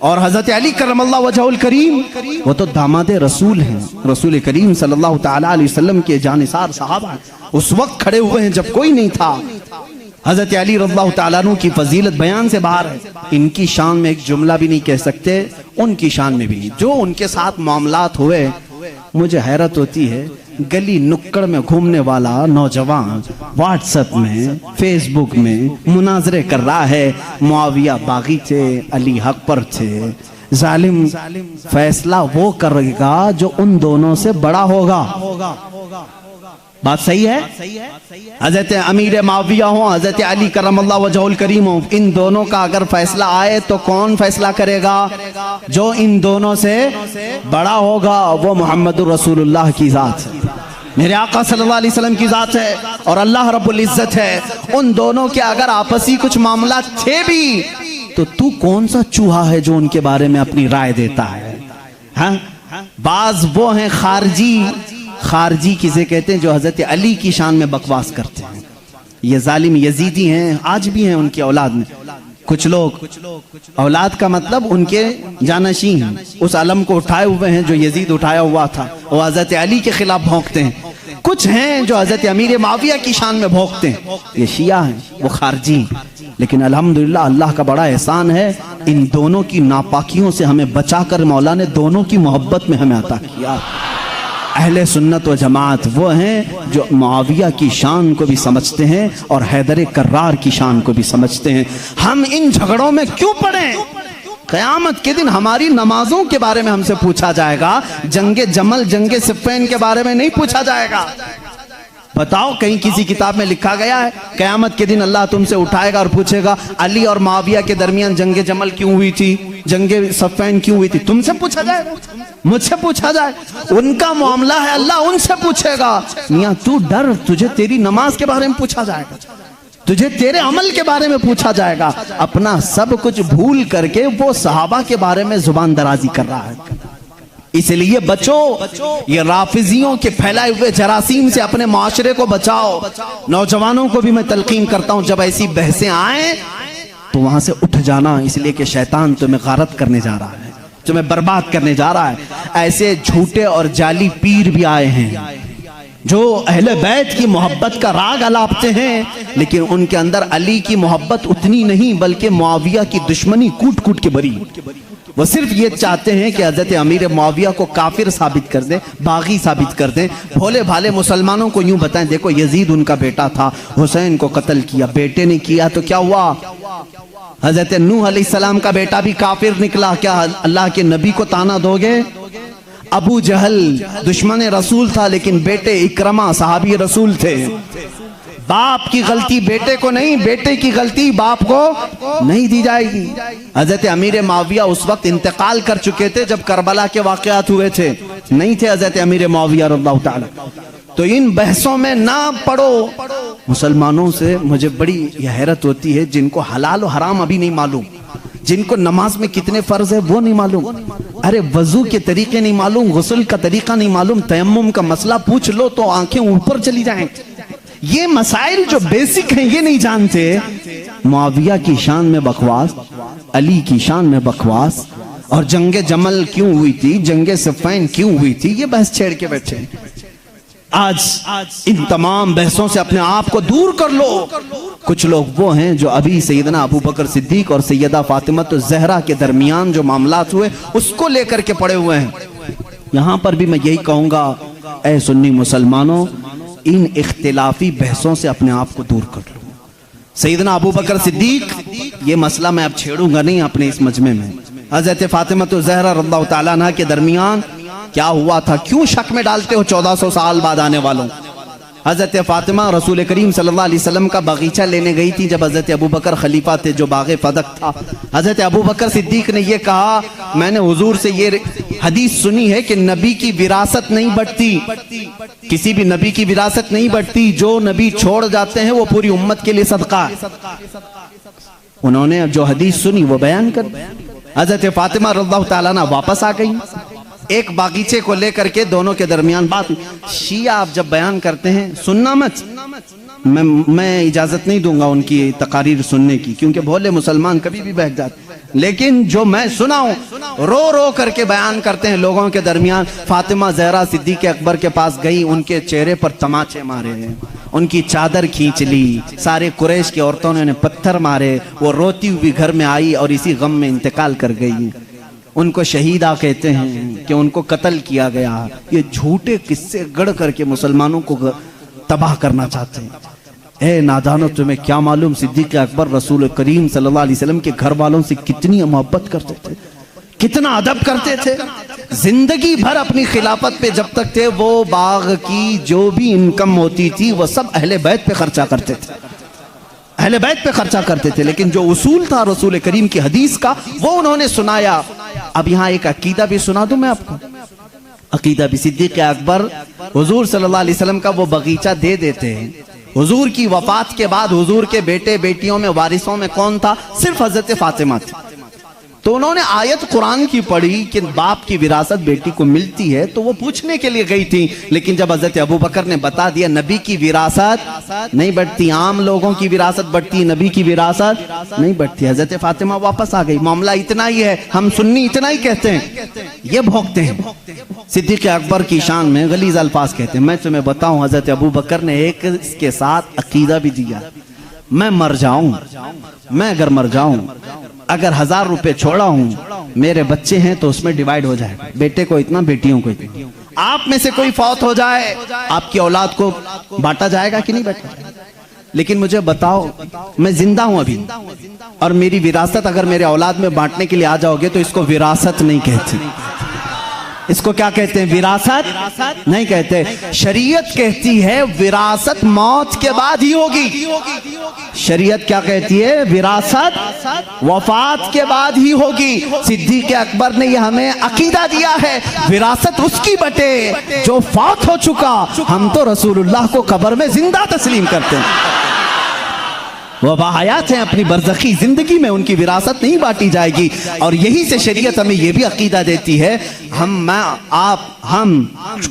Speaker 1: और हजरत अली करमल्लाहु वजहुल करीम वो तो दामादे रसूल हैं, रसूल करीम सल्लल्लाहु तआला अलैहि वसल्लम के जानिसार साहबा उस वक्त खड़े हुए हैं जब कोई नहीं था। हजरत अली रज़ियल्लाहु तआला अन्हु की फजीलत बयान से बाहर है। इनकी शान में एक जुमला भी नहीं कह सकते, उनकी शान में भी नहीं। जो उनके साथ मामलात हुए, मुझे हैरत होती है, गली नुक्कड़ में घूमने वाला नौजवान व्हाट्सएप में, फेसबुक में मुनाजरे कर रहा है, मुआविया बागी थे, अली हक पर थे, जालिम फैसला वो करेगा जो उन दोनों से बड़ा होगा। बात सही है? हजरत अमीर मुआविया हो, हजरत अली करमल्लाहु वजहुल करीम हो, इन दोनों का अगर फैसला आए तो कौन फैसला करेगा? जो इन दोनों से बड़ा होगा, वो मोहम्मदुर रसूलुल्लाह की जात है, मेरे आका सल्लल्लाहु अलैहि वसल्लम की जात है और अल्लाह रब्बुल इज्जत है। उन दोनों के अगर आपसी कुछ मामला थे भी, तो तू कौन सा चूहा है जो उनके बारे में अपनी राय देता है? हाँ, बाज वो हैं खारजी किसे कहते हैं, जो हजरत अली की शान में बकवास करते हैं। ये जालिम यजीदी हैं, आज भी हैं उनकी औलाद में कुछ लोग। औलाद का मतलब उनके जानशीन उस अलम को उठाए हुए हैं जो यजीद उठाया हुआ था, वो हजरत अली के खिलाफ भौंकते हैं। कुछ हैं जो हजरत अमीर मुआविया की शान में भौंकते हैं, ये शिया हैं, वो खारजी। लेकिन अल्हम्दुलिल्लाह अल्लाह का बड़ा एहसान है, इन दोनों की नापाकियों से हमें बचाकर मौला ने दोनों की मोहब्बत में हमें अता किया। अहले सुन्नत व जमात वो हैं जो मुआविया की शान को भी समझते हैं और हैदर कर्रार की शान को भी समझते हैं। हम इन झगड़ों में क्यों पड़े? क़यामत के दिन हमारी नमाजों के बारे में हमसे पूछा जाएगा, जंगे जमल जंगे सिफ़्फ़ीन के बारे में नहीं पूछा जाएगा। बताओ, कहीं किसी किताब में लिखा गया है क़यामत के दिन अल्लाह तुमसे उठाएगा और पूछेगा अली और मुआविया के दरमियान जंगे जमल क्यों हुई थी, जंगे सिफ़्फ़ीन क्यों हुई थी? तुमसे पूछा जाएगा, मुझसे पूछा जाए, उनका मामला है, अल्लाह उनसे पूछेगा। मियां तू डर, तुझे तेरी नमाज के बारे में पूछा जाएगा, तुझे तेरे अमल के बारे में पूछा जाएगा। अपना सब कुछ भूल करके वो सहाबा के बारे में जुबान दराजी कर रहा है। इसलिए बचो, ये राफिजियों के फैलाए हुए जरासीम से अपने माशरे को बचाओ। नौजवानों को भी मैं तलकीन करता हूं, जब ऐसी बहसें आए तो वहां से उठ जाना, इसलिए कि शैतान तुम्हें गारत करने जा रहा है, तुम्हें बर्बाद करने जा रहा है। ऐसे झूठे और जाली पीर भी आए हैं जो अहले बैत की मोहब्बत का राग अलापते हैं, लेकिन उनके अंदर अली की मोहब्बत उतनी नहीं, बल्कि मुआविया की दुश्मनी कूट कूट के भरी। वो सिर्फ ये चाहते हैं कि हजरत अमीर मुआविया को काफिर साबित कर दें, बागी साबित कर दें। भोले भाले मुसलमानों को यूं बताएं, देखो यजीद उनका बेटा था, हुसैन को कत्ल किया, बेटे ने किया तो क्या हुआ? हजरत नूह अलैहिस्सलाम का बेटा भी काफिर निकला, क्या अल्लाह के नबी को ताना दोगे? अबू जहल दुश्मन रसूल था, लेकिन बेटे इकरमा सहाबी रसूल थे। बाप की गलती बेटे को नहीं, बेटे की गलती बाप को नहीं दी जाएगी। हजरत अमीर मुआविया उस वक्त इंतकाल कर चुके थे जब करबला के वाकयात हुए थे, नहीं थे हजरत अमीर मुआविया रज़ियल्लाहु ताला। तो इन बहसों में ना पड़ो। मुसलमानों से मुझे बड़ी हैरत होती है, जिनको हलाल और हराम अभी नहीं मालूम, जिनको नमाज में कितने फर्ज है वो नहीं मालूम, अरे वजू के तरीके नहीं मालूम, गुस्ल का तरीका नहीं मालूम, तयम्मुम का मसला पूछ लो तो आंखें ऊपर चली जाएं। ये मसाइल जो बेसिक हैं ये नहीं जानते। मुआविया की शान में बकवास, अली की शान में बकवास, और जंगे जमल क्यों हुई थी, जंगे सिफ़्फ़ीन क्यों हुई थी, ये बहस छेड़ के बैठे। आज इन तमाम बहसों से अपने आप को दूर कर लो। कुछ लोग वो हैं जो अभी सैयदना अबू बकर सिद्दीक और सैयदा फातिमा तो ज़हरा के दरमियान जो मामलात हुए उसको लेकर के पड़े हुए हैं। यहां पर भी मैं यही कहूंगा, ऐ सुन्नी मुसलमानों, इन इख्तिलाफी बहसों से अपने आप को दूर कर लो। सैयदना अबू बकर सिद्दीक, ये मसला मैं अब छेड़ूंगा नहीं अपने इस मजमे में। हजरत फातिमा तो ज़हरा रज़ियल्लाहु ताला अन्हा के दरमियान क्या हुआ था, क्यों शक में डालते हो 1400 साल बाद आने वालों? हज़रत फ़ातिमा रसूल करीम सल्लल्लाहु अलैहि वसल्लम का बगीचा लेने गई थी जब हज़रत अबू बकर खलीफा थे, जो बाग़े फदक था। हज़रत अबू बकर सिद्दीक ने यह कहा, मैंने हुजूर से ये हदीस सुनी है कि नबी की विरासत नहीं बढ़ती, किसी भी नबी की विरासत नहीं बढ़ती, जो नबी छोड़ जाते हैं वो पूरी उम्मत के लिए सदका है। उन्होंने जो हदीस सुनी वो बयान कर दी। हज़रत फ़ातिमा रज़ियल्लाहु ताला अन्हा वापस आ गई, एक बागीचे को लेकर के दोनों के दरमियान बात हुई। शिया आप जब बयान करते हैं सुनना मत, मैं इजाजत नहीं दूंगा उनकी तकारीर सुनने की, क्योंकि भोले मुसलमान कभी भी बहक जाते, लेकिन जो मैं सुना हूं रो रो करके बयान करते हैं लोगों के दरमियान। फातिमा ज़हरा सिद्दीक़ अकबर के पास गई, उनके चेहरे पर तमाचे मारे हैं, उनकी चादर खींच ली, सारे कुरैश की औरतों ने उन्हें पत्थर मारे, वो रोती हुई घर में आई और इसी गम में इंतकाल कर गई। उनको शहीदा कहते हैं कि उनको कत्ल किया गया। ये झूठे किस्से गढ़ करके मुसलमानों को तबाह करना चाहते हैं। ए नादानो, तुम्हें क्या मालूम सिद्दीक़ अकबर रसूल करीम सल्लल्लाहु अलैहि वसल्लम के घर वालों से कितनी मोहब्बत करते थे, कितना अदब करते थे। जिंदगी भर अपनी खिलाफत पे जब तक थे, वो बाग की जो भी इनकम होती थी वो सब अहले बैत पे खर्चा करते थे, अहले बैत पे खर्चा करते थे। लेकिन जो उसूल था रसूल करीम की हदीस का वो उन्होंने सुनाया। अब यहाँ एक अकीदा भी सुना दूं मैं आपको। अकीदा भी सिद्दीक़ अकबर हुजूर सल्लल्लाहु अलैहि वसल्लम का वो बगीचा दे देते हैं। हुजूर की वफात के बाद हुजूर के बेटे बेटियों में वारिसों में कौन था? सिर्फ हजरत फातिमा थी। तो उन्होंने आयत कुरान की पढ़ी कि बाप की विरासत बेटी को मिलती है, तो वो पूछने के लिए गई थी। लेकिन जब हजरत अबू बकर ने बता दिया नबी की विरासत नहीं बढ़ती, आम लोगों की विरासत बढ़ती, नबी की विरासत नहीं बढ़ती, हजरत फातिमा वापस आ गई। मामला इतना ही है, हम सुन्नी इतना ही कहते हैं, ये भोंकते हैं। सिद्दीक़ अकबर की शान में गलीज़ अल्फाज कहते हैं। मैं तुम्हें बताऊं, हजरत अबू बकर ने एक इसके साथ अकीदा भी दिया, मैं मर जाऊं, मैं अगर मर जाऊं, अगर 1000 रुपए छोड़ा हूं, मेरे बच्चे हैं तो उसमें डिवाइड हो जाए, बेटे को इतना बेटियों को इतना। आप में से कोई फौत हो जाए, आपकी औलाद को बांटा जाएगा कि नहीं बांटा? लेकिन मुझे बताओ, मैं जिंदा हूं अभी और मेरी विरासत अगर मेरे औलाद में बांटने के लिए आ जाओगे तो इसको विरासत नहीं कहते, इसको क्या कहते हैं? विरासत नहीं कहते। शरीयत कहती है विरासत मौत के बाद ही होगी। शरीयत क्या कहती है? विरासत वफात के बाद ही होगी। सिद्दीक़ अकबर ने यह हमें अकीदा दिया है, विरासत उसकी बटे जो फौत हो चुका। हम तो रसूलुल्लाह को कब्र में जिंदा तस्लीम करते हैं, वो बाहयात हैं, अपनी बरज़खी जिंदगी में उनकी विरासत नहीं बांटी जाएगी। और यही से शरीयत हमें यह भी अकीदा देती है, हम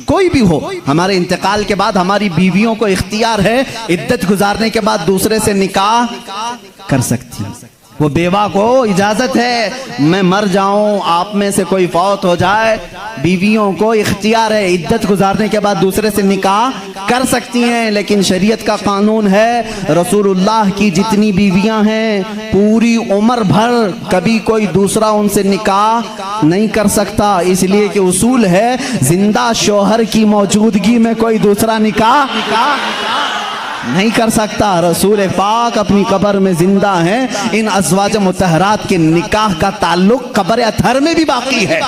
Speaker 1: कोई भी हो, हमारे इंतकाल के बाद हमारी बीवियों को इख्तियार है इद्दत गुजारने के बाद दूसरे से निकाह कर सकती है। वो बेवा को इजाजत है, मैं मर जाऊं, आप में से कोई फौत हो जाए, बीवियों को इख्तियार है इद्दत गुजारने के बाद दूसरे से निकाह कर सकती हैं। लेकिन शरीयत का कानून है, रसूलुल्लाह की जितनी बीवियां हैं पूरी उम्र भर कभी कोई दूसरा उनसे निकाह नहीं कर सकता, इसलिए कि उसूल है जिंदा शौहर की मौजूदगी में कोई दूसरा निकाह नहीं कर सकता। रसूल पाक अपनी कब्र में जिंदा हैं, इन अज़वाज मुतहरात के निकाह का ताल्लुक कब्र अतहर में भी बाकी है।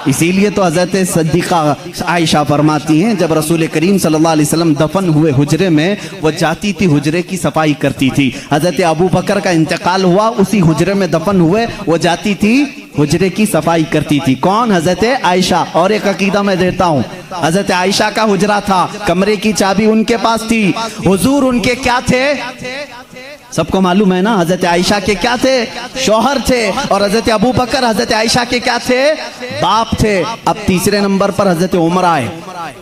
Speaker 1: इसीलिए तो हज़रत सिद्दीक़ा आयशा फरमाती हैं, जब रसूल करीम सल्लल्लाहु अलैहि वसल्लम दफन हुए हुजरे में, वो जाती थी हुजरे की सफाई करती थी। हज़रत अबू बकर का इंतकाल हुआ, उसी हुजरे में दफन हुए, वो जाती थी हुजरे की सफाई करती थी। कौन? हज़रत आयशा। और एक अकीदा मैं देता हूँ, हज़रत आयशा का हुजरा था, कमरे की चाबी उनके पास थी। हुजूर उनके क्या थे? सबको मालूम है ना, हजरत आयशा के क्या थे? शौहर थे। और हजरत अबू बकर हजरत आयशा के क्या थे? बाप थे। अब तीसरे नंबर पर हजरत उमर आए,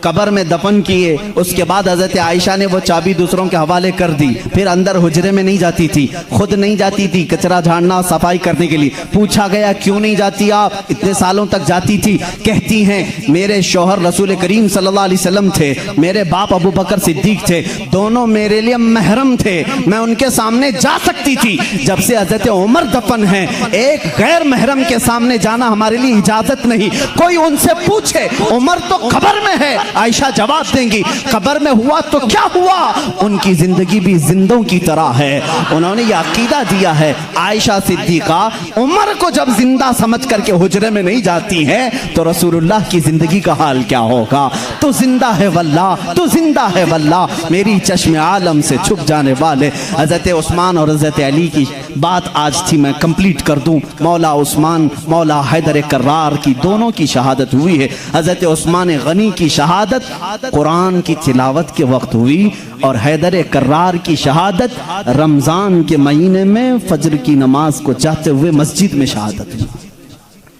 Speaker 1: कब्र में दफन किए। उसके बाद हजरत आयशा ने वो चाबी दूसरों के हवाले कर दी। फिर अंदर हुजरे में नहीं जाती थी, खुद नहीं जाती थी कचरा झाड़ना सफाई करने के लिए। पूछा गया क्यों नहीं जाती आप? इतने सालों तक जाती थी। कहती हैं मेरे शौहर रसूल करीम सल्लल्लाहु अलैहि वसल्लम थे, मेरे बाप अबू बकर सिद्दीक थे, दोनों मेरे लिए महरम थे, मैं उनके सामने जा सकती थी। जब से हजरत उमर दफन है, एक गैर महरम के सामने जाना हमारे लिए इजाजत नहीं। कोई उनसे पूछे उमर तो कब्र में है, आयशा जवाब देंगी कब्र में हुआ तो क्या हुआ, उनकी जिंदगी भी जिंदों की तरह है। उन्होंने ये अकीदा दिया है। आयशा सिद्दीका उमर को जब जिंदा समझ करके हुजरे में नहीं जाती हैं तो रसूलुल्लाह की जिंदगी का हाल क्या होगा। तो जिंदा है वल्लाह, तो जिंदा है वल्लाह, मेरी चश्मे आलम से छुप जाने वाले हजरत उस्मान और हजरत अली की बात आज थी, मैं कंप्लीट कर दूं। मौला उस्मान, मौला हैदर कर्रार की दोनों की शहादत हुई है। हजरत उस्मान गनी की शहादत कुरान की तिलावत के वक्त हुई और हैदर कर्रार की शहादत रमजान के महीने में फजर की नमाज को चाहते हुए मस्जिद में शहादत हुई।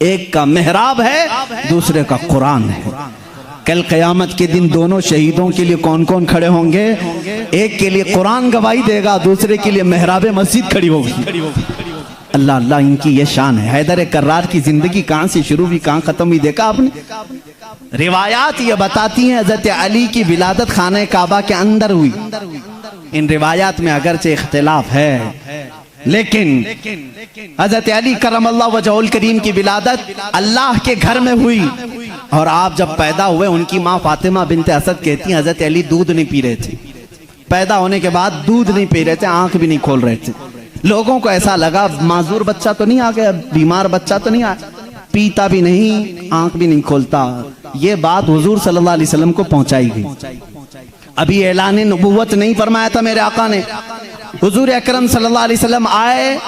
Speaker 1: एक का मेहराब है, दूसरे का कुरान है। कल क़यामत के दिन दोनों शहीदों के लिए कौन कौन खड़े होंगे? एक के लिए कुरान गवाही देगा, दूसरे के लिए मेहराब मस्जिद खड़ी होगी। अल्लाह अल्लाह, इनकी ये शान है। हैदर कर्रार की जिंदगी कहां से शुरू हुई, कहां खत्म हुई, देखा आपने? रिवायात ये बताती हैं हजरत अली की विलादत खाने काबा के अंदर हुई। इन रिवायात में अगरचे इख्तिलाफ है, लेकिन हजरत अली करमल्लाहु वजहुल करीम की विलादत अल्लाह के घर में हुई। और आप जब पैदा हुए, उनकी माँ फातिमा बिनते असद कहती हैं हजरत अली दूध नहीं पी रहे थे। पैदा होने के बाद दूध नहीं पी रहे थे, आंख भी नहीं खोल रहे थे। लोगों को ऐसा लगा माजूर बच्चा तो नहीं आ गया, बीमार बच्चा तो नहीं आ, पीता भी नहीं, आंख भी नहीं खोलता। ये बात हुजूर सल्लल्लाहु अलैहि वसल्लम को पहुंचाई गई। अभी ऐलान नबुव्वत नहीं फरमाया था मेरे आका ने। हुजूर अकरम सल्लल्लाहु अलैहि वसल्लम आए,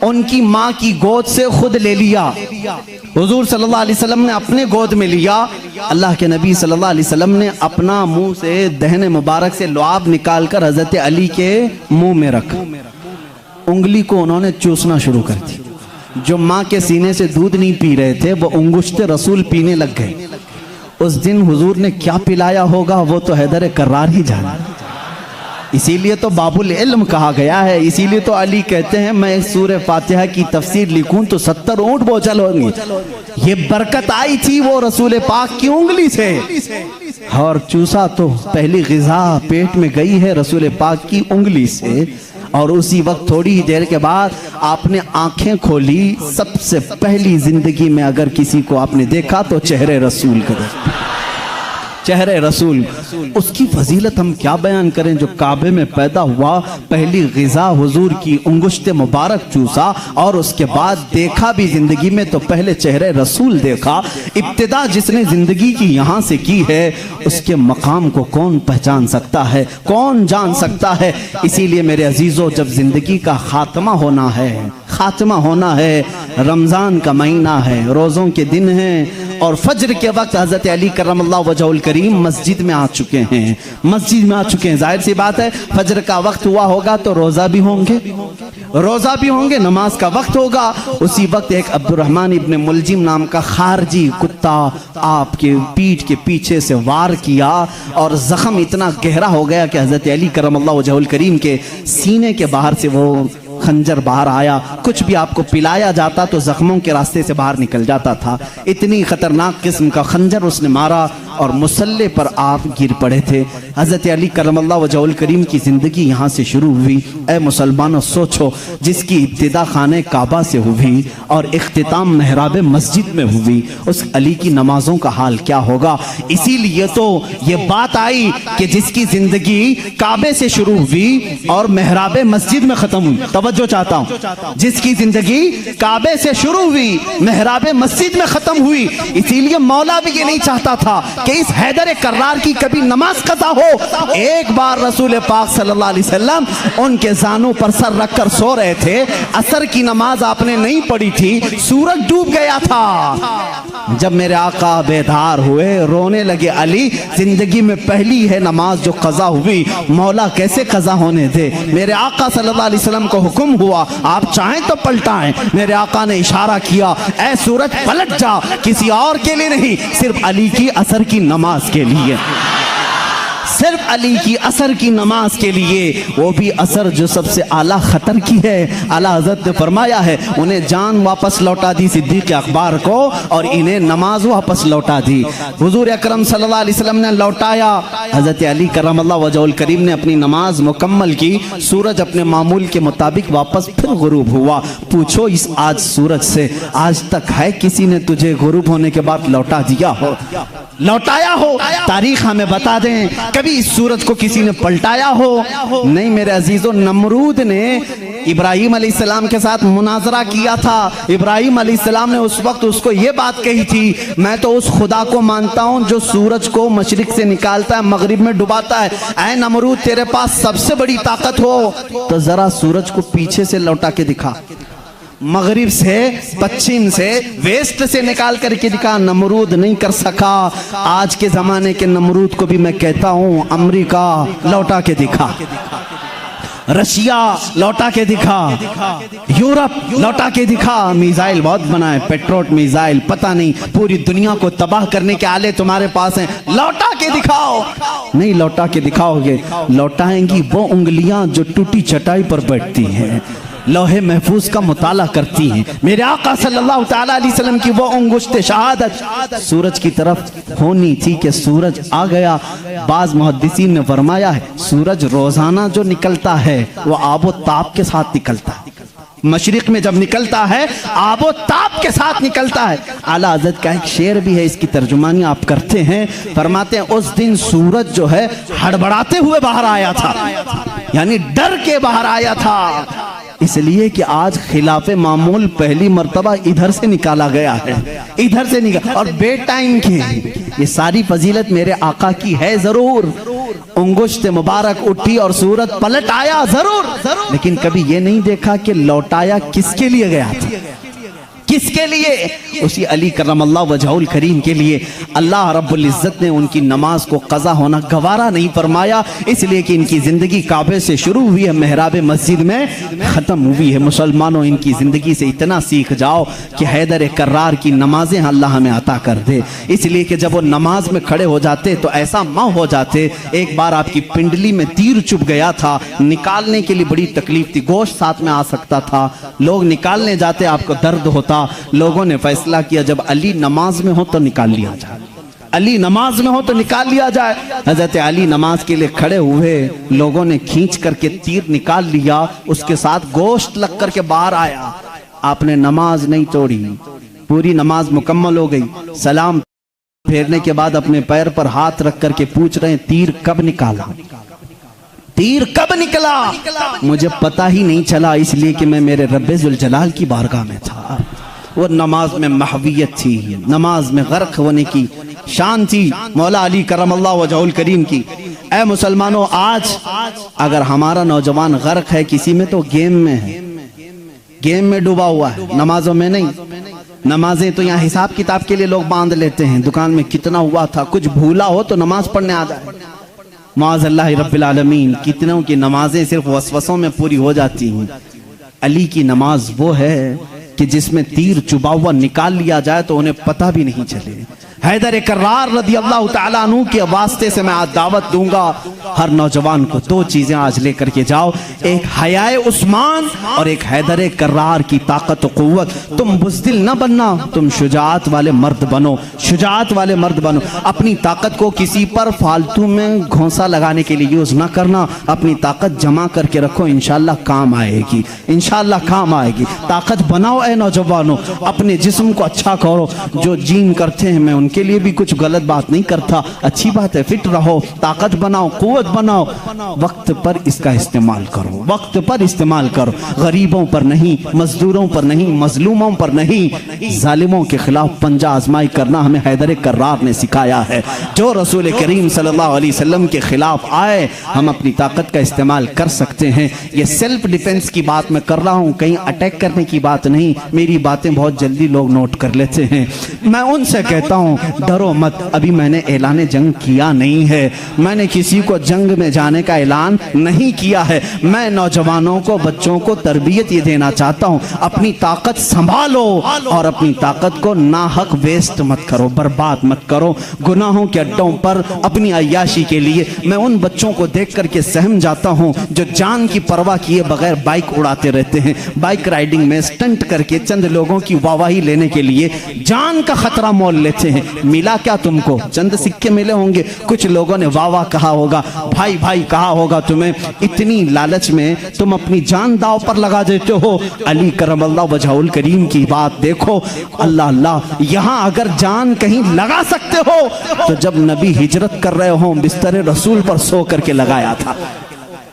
Speaker 1: उनकी माँ की गोद से खुद ले लिया। हुजूर सल्लल्लाहु अलैहि वसल्लम ने अपने गोद में लिया। अल्लाह के नबी सल्लल्लाहु अलैहि वसल्लम ने अपना मुंह से दहने मुबारक से लुआब निकालकर हजरत अली के मुंह में रखा। उंगली को उन्होंने चूसना शुरू कर दी। जो माँ के सीने से दूध नहीं पी रहे थे वो उंगुश्ते रसूल पीने लग गए। उस दिन हुजूर ने क्या पिलाया होगा वो तो हैदर कर्रार ही जाना। इसीलिए तो बाबुल इल्म कहा गया है। इसीलिए तो अली कहते हैं मैं सूरह फातिहा की तफसीर लिखूं तो 70 ऊंट बोझल होंगे। ये बरकत आई थी वो रसूल पाक की उंगली से, और चूसा तो पहली ग़िज़ा पेट में गई है रसूल पाक की उंगली से। और उसी वक्त थोड़ी ही देर के बाद आपने आंखें खोली। सबसे पहली जिंदगी में अगर किसी को आपने देखा तो चेहरे रसूल का, चेहरे रसूल। उसकी फजीलत हम क्या बयान करें। जो काबे में पैदा हुआ, पहली ग़िज़ा हुजूर की उंगुश्ते मुबारक चूसा, और उसके बाद देखा भी जिंदगी में तो पहले चेहरे रसूल देखा। इब्तिदा जिसने जिंदगी की यहाँ से की है उसके मकाम को कौन पहचान सकता है, कौन जान सकता है। इसीलिए मेरे अजीज़ों, जब जिंदगी का खात्मा होना है, खात्मा होना है, रमज़ान का महीना है, रोज़ों के दिन हैं, और फजर के वक्त हज़रत अली करमल्लाहु वजहुल करीम मस्जिद में आ चुके हैं, मस्जिद में आ चुके हैं। जाहिर सी बात है फजर का वक्त हुआ होगा तो रोज़ा भी होंगे, रोज़ा भी होंगे, नमाज का वक्त होगा। उसी वक्त एक अब्दुर्रहमान इब्न मुलजिम नाम का खारजी कुत्ता आपके पीठ के पीछे से वार किया और ज़ख्म इतना गहरा हो गया कि हज़रत अली करमल्लाहु वजहुल करीम के सीने के बाहर से वो खंजर बाहर आया। कुछ भी आपको पिलाया जाता तो जख्मों के रास्ते से बाहर निकल जाता था। इतनी खतरनाक किस्म का खंजर उसने मारा और मुसल्ले पर आप गिर पड़े थे। हज़रत अली करमल्लाहु वजहुल करीम की ज़िंदगी यहाँ से शुरू हुई। ए मुसलमानों, सोचो, जिसकी इब्तिदा खाने काबा से हुई और इख्तिताम महराब मस्जिद में हुई, उस अली की नमाजों का हाल क्या होगा। इसीलिए तो ये बात आई कि जिसकी ज़िंदगी काबे से शुरू हुई और महराब मस्जिद में ख़त्म हुई। तवज्जो चाहता हूँ, जिसकी ज़िंदगी काबे से शुरू हुई, महराब मस्जिद में ख़त्म हुई। इसीलिए मौला भी ये नहीं चाहता था कि इस हैदर कर्रार की कभी नमाज कज़ा हो। एक बार रसूल पाक सल्लल्लाहु अलैहि वसल्लम उनके जानों पर सर रखकर सो रहे थे। असर की नमाज आपने नहीं पढ़ी थी, सूरज डूब गया था। जब मेरे आका बेदार हुए, रोने लगे, अली जिंदगी में पहली है नमाज जो कज़ा हुई, मौला कैसे कज़ा होने दे। मेरे आका सल्लल्लाहु अलैहि वसल्लम को हुक्म हुआ, आप चाहें तो पलटाएं। मेरे आका ने इशारा किया, ऐ सूरज पलट जा, किसी और के लिए नहीं, सिर्फ अली की असर की नमाज के लिए। सिर्फ अली की असर की नमाज के लिए, वो भी असर जो सबसे आला खतर की है। आला हजरत ने फरमाया है उन्हें जान वापस लौटा दी सिद्दीक़ अकबर को और इन्हें नमाज वापस लौटा दी। हुजूर अकरम सल्लल्लाहु अलैहि वसल्लम ने लौटाया, हजरत अली करमल्लाहु वजहुल करीम ने अपनी नमाज मुकम्मल की। सूरज अपने मामूल के मुताबिक वापस फिर गुरूब हुआ। पूछो इस आज सूरज से, आज तक है किसी ने तुझे गुरूब होने के बाद लौटा दिया हो, लौटाया हो? तारीख हमें बता दें, कभी इस सूरज को किसी ने पलटाया हो? नहीं मेरे अजीजों, नमरूद ने इब्राहिम अलैहिस्सलाम के साथ मुनाजरा किया था। इब्राहिम अलैहिस्सलाम ने उस वक्त उसको ये बात कही थी, मैं तो उस खुदा को मानता हूं जो सूरज को मशरिक से निकालता है, मगरिब में डुबाता है। ऐ नमरूद, तेरे पास सबसे बड़ी ताकत हो तो जरा सूरज को पीछे से लौटा के दिखा, मगरिब से, पश्चिम से, वेस्ट से निकाल करके दिखा। नमरूद नहीं कर सका। आज के जमाने के नमरूद को भी मैं कहता हूं, अमेरिका लौटा के दिखा, रशिया लौटा के दिखा, यूरोप लौटा के दिखा। मिसाइल बहुत बनाए, पेट्रोट मिसाइल, पता नहीं पूरी दुनिया को तबाह करने के आले तुम्हारे पास हैं, लौटा के दिखाओ। नहीं लौटा के दिखाओगे, लौटाएंगी वो उंगलियां जो टूटी चटाई पर बैठती हैं, लौहे महफूज का मुताला करती हैं। मेरे आका सल्लल्लाहु ताला अलैहि वसल्लम की वो अंगुश्त शहादत सूरज की तरफ होनी थी कि सूरज आ गया। बाज मुहद्दिसीन ने फरमाया है सूरज रोजाना जो निकलता है वो आबो ताप के साथ निकलता है। मशरिक में जब निकलता है आबो ताप के साथ निकलता है। आला हज़रत का एक शेर भी है, इसकी तर्जुमानी आप करते हैं। फरमाते हैं उस दिन सूरज जो है हड़बड़ाते हुए बाहर आया था, यानी डर के बाहर आया था, इसलिए कि आज खिलाफे मामूल पहली मर्तबा इधर से निकाला गया है, इधर से निकाला। और बे टाइम के ये सारी फजीलत मेरे आका की है जरूर। उंगुश्त मुबारक उठी और सूरज पलट आया जरूर, लेकिन कभी ये नहीं देखा कि लौटाया किसके लिए गया था, किसके लिए? उसी अली करमल्लाहु वजहुल करीम के लिए। अल्लाह रब्बुल इज्जत ने उनकी नमाज को कज़ा होना गवारा नहीं फरमाया, इसलिए कि इनकी जिंदगी काबे से शुरू हुई है, मेहराब मस्जिद में खत्म हुई है। मुसलमानों, इनकी जिंदगी से इतना सीख जाओ कि हैदर कर्रार की नमाजें अल्लाह हमें अता कर दे। इसलिए कि जब वो नमाज में खड़े हो जाते तो ऐसा माँ हो जाते। एक बार आपकी पिंडली में तीर चुभ गया था, निकालने के लिए बड़ी तकलीफ थी, गोश्त साथ में आ सकता था, लोग निकालने जाते, आपको दर्द होता। लोगों ने फैसला किया जब अली नमाज में हो तो निकाल लिया जाए, अली नमाज में हो तो निकाल लिया जाए। हजरत अली नमाज के लिए खड़े हुए, लोगों ने खींच करके तीर निकाल लिया, उसके साथ गोश्त लग करके बाहर आया। आपने नमाज नहीं तोड़ी, पूरी नमाज मुकम्मल हो गई। सलाम फेरने के बाद अपने पैर पर हाथ रख करके पूछ रहे हैं तीर कब निकाला, तीर कब निकला? मुझे पता ही नहीं चला, इसलिए कि मैं मेरे रब्बे जुल जलाल की बारगाह में था। वो नमाज में महवियत थी, नमाज में गर्क होने की शान थी मौला अली करमल्लाहु वजहुल करीम की। ऐ मुसलमानों, आज अगर हमारा नौजवान गर्क है किसी में तो गेम में है, गेम में डूबा हुआ है, नमाजों में नहीं। नमाजें तो यहाँ हिसाब किताब के लिए लोग बांध लेते हैं, दुकान में कितना हुआ था, कुछ भूला हो तो नमाज पढ़ने आ जाए। माज़अल्लाह रब्बिल आलमीन, कितनों की नमाजें सिर्फ वसवसों में पूरी हो जाती हैं। अली की नमाज वो है कि जिसमें तीर चुबा हुआ निकाल लिया जाए तो उन्हें पता भी नहीं चले। हैदर कर्रार रदी अल्लाह तआला अन्हु के वास्ते से मैं आज दावत दूंगा हर नौजवान को, दो चीजें आज लेकर के जाओ, एक हयाए उस्मान और एक हैदर कर्रार की ताकत और कुव्वत। तुम बुज़दिल न बनना, तुम शुजाअत वाले मर्द बनो, शुजाअत वाले मर्द बनो। अपनी ताकत को किसी पर फालतू में घोंसा लगाने के लिए यूज ना करना, अपनी ताकत जमा करके रखो, इंशाअल्लाह काम आएगी, इंशाअल्लाह काम आएगी। ताकत बनाओ ऐ नौजवानों, अपने जिस्म को अच्छा करो। जो जिम करते हैं मैं के लिए भी कुछ गलत बात नहीं करता, अच्छी बात है, फिट रहो, ताकत बनाओ, कुव्वत बनाओ, वक्त पर इसका इस्तेमाल करो, वक्त पर इस्तेमाल करो। गरीबों पर नहीं, मजदूरों पर नहीं, मजलूमों पर नहीं, जालिमों के खिलाफ पंजा आजमाई करना हमें हैदर कर्रार ने सिखाया है। जो रसूल करीम सल्लल्लाहु अलैहि वसल्लम के खिलाफ आए, हम अपनी ताकत का इस्तेमाल कर सकते हैं। ये सेल्फ डिफेंस की बात मैं कर रहा हूँ, कहीं अटैक करने की बात नहीं। मेरी बातें बहुत जल्दी लोग नोट कर लेते हैं। मैं उनसे कहता हूँ डरो मत, अभी मैंने ऐलान जंग किया नहीं है, मैंने किसी को जंग में जाने का ऐलान नहीं किया है। मैं नौजवानों को, बच्चों को तरबियत ये देना चाहता हूँ, अपनी ताकत संभालो और अपनी ताकत को नाहक वेस्ट मत करो, बर्बाद मत करो गुनाहों के अड्डों पर अपनी अय्याशी के लिए। मैं उन बच्चों को देख करके सहम जाता हूँ जो जान की परवाह किए बगैर बाइक उड़ाते रहते हैं, बाइक राइडिंग में स्टंट करके चंद लोगों की वाहवाही लेने के लिए जान का खतरा मोल लेते हैं। मिला क्या तुमको? चंद सिक्के मिले होंगे, कुछ लोगों ने वाह वाह कहा होगा, भाई भाई कहा होगा तुम्हें, इतनी लालच में तुम अपनी जान दांव पर लगा देते हो। अली करमल्लाहु वजहुल करीम की बात देखो, अल्लाह अल्लाह, यहां अगर जान कहीं लगा सकते हो तो जब नबी हिजरत कर रहे हो बिस्तर रसूल पर सो करके लगाया था।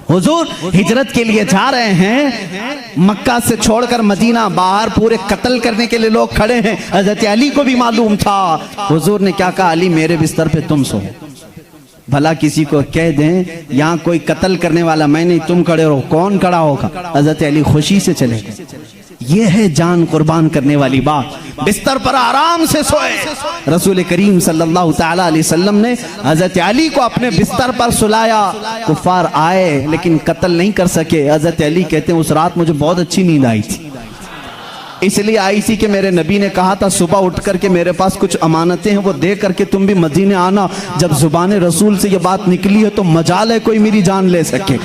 Speaker 1: हुजूर हिजरत के लिए जा रहे हैं, मक्का से छोड़कर मदीना, बाहर पूरे कत्ल करने के लिए लोग खड़े हैं। हजरत अली को भी मालूम था। हुजूर ने क्या कहा? अली मेरे बिस्तर पे तुम सो। भला किसी को कह दें यहाँ कोई कत्ल करने वाला मैं नहीं, तुम खड़े रहो, कौन खड़ा होगा? हजरत अली खुशी से चले गए। ये है जान कुर्बान करने वाली बात। बिस्तर पर आराम से सोए। रसूल करीम सल्लल्लाहु तआला अलैहि वसल्लम ने हजरत अली को अपने बिस्तर पर सुलाया। कुफार आए लेकिन कत्ल नहीं कर सके। हजरत अली कहते हैं उस रात मुझे बहुत अच्छी नींद आई थी, इसलिए आई थी कि मेरे नबी ने कहा था सुबह उठ करके मेरे पास कुछ अमानतें हैं वो दे करके तुम भी मदीने आना। जब जुबान रसूल से ये बात निकली है तो मजाल है कोई मेरी जान ले सके।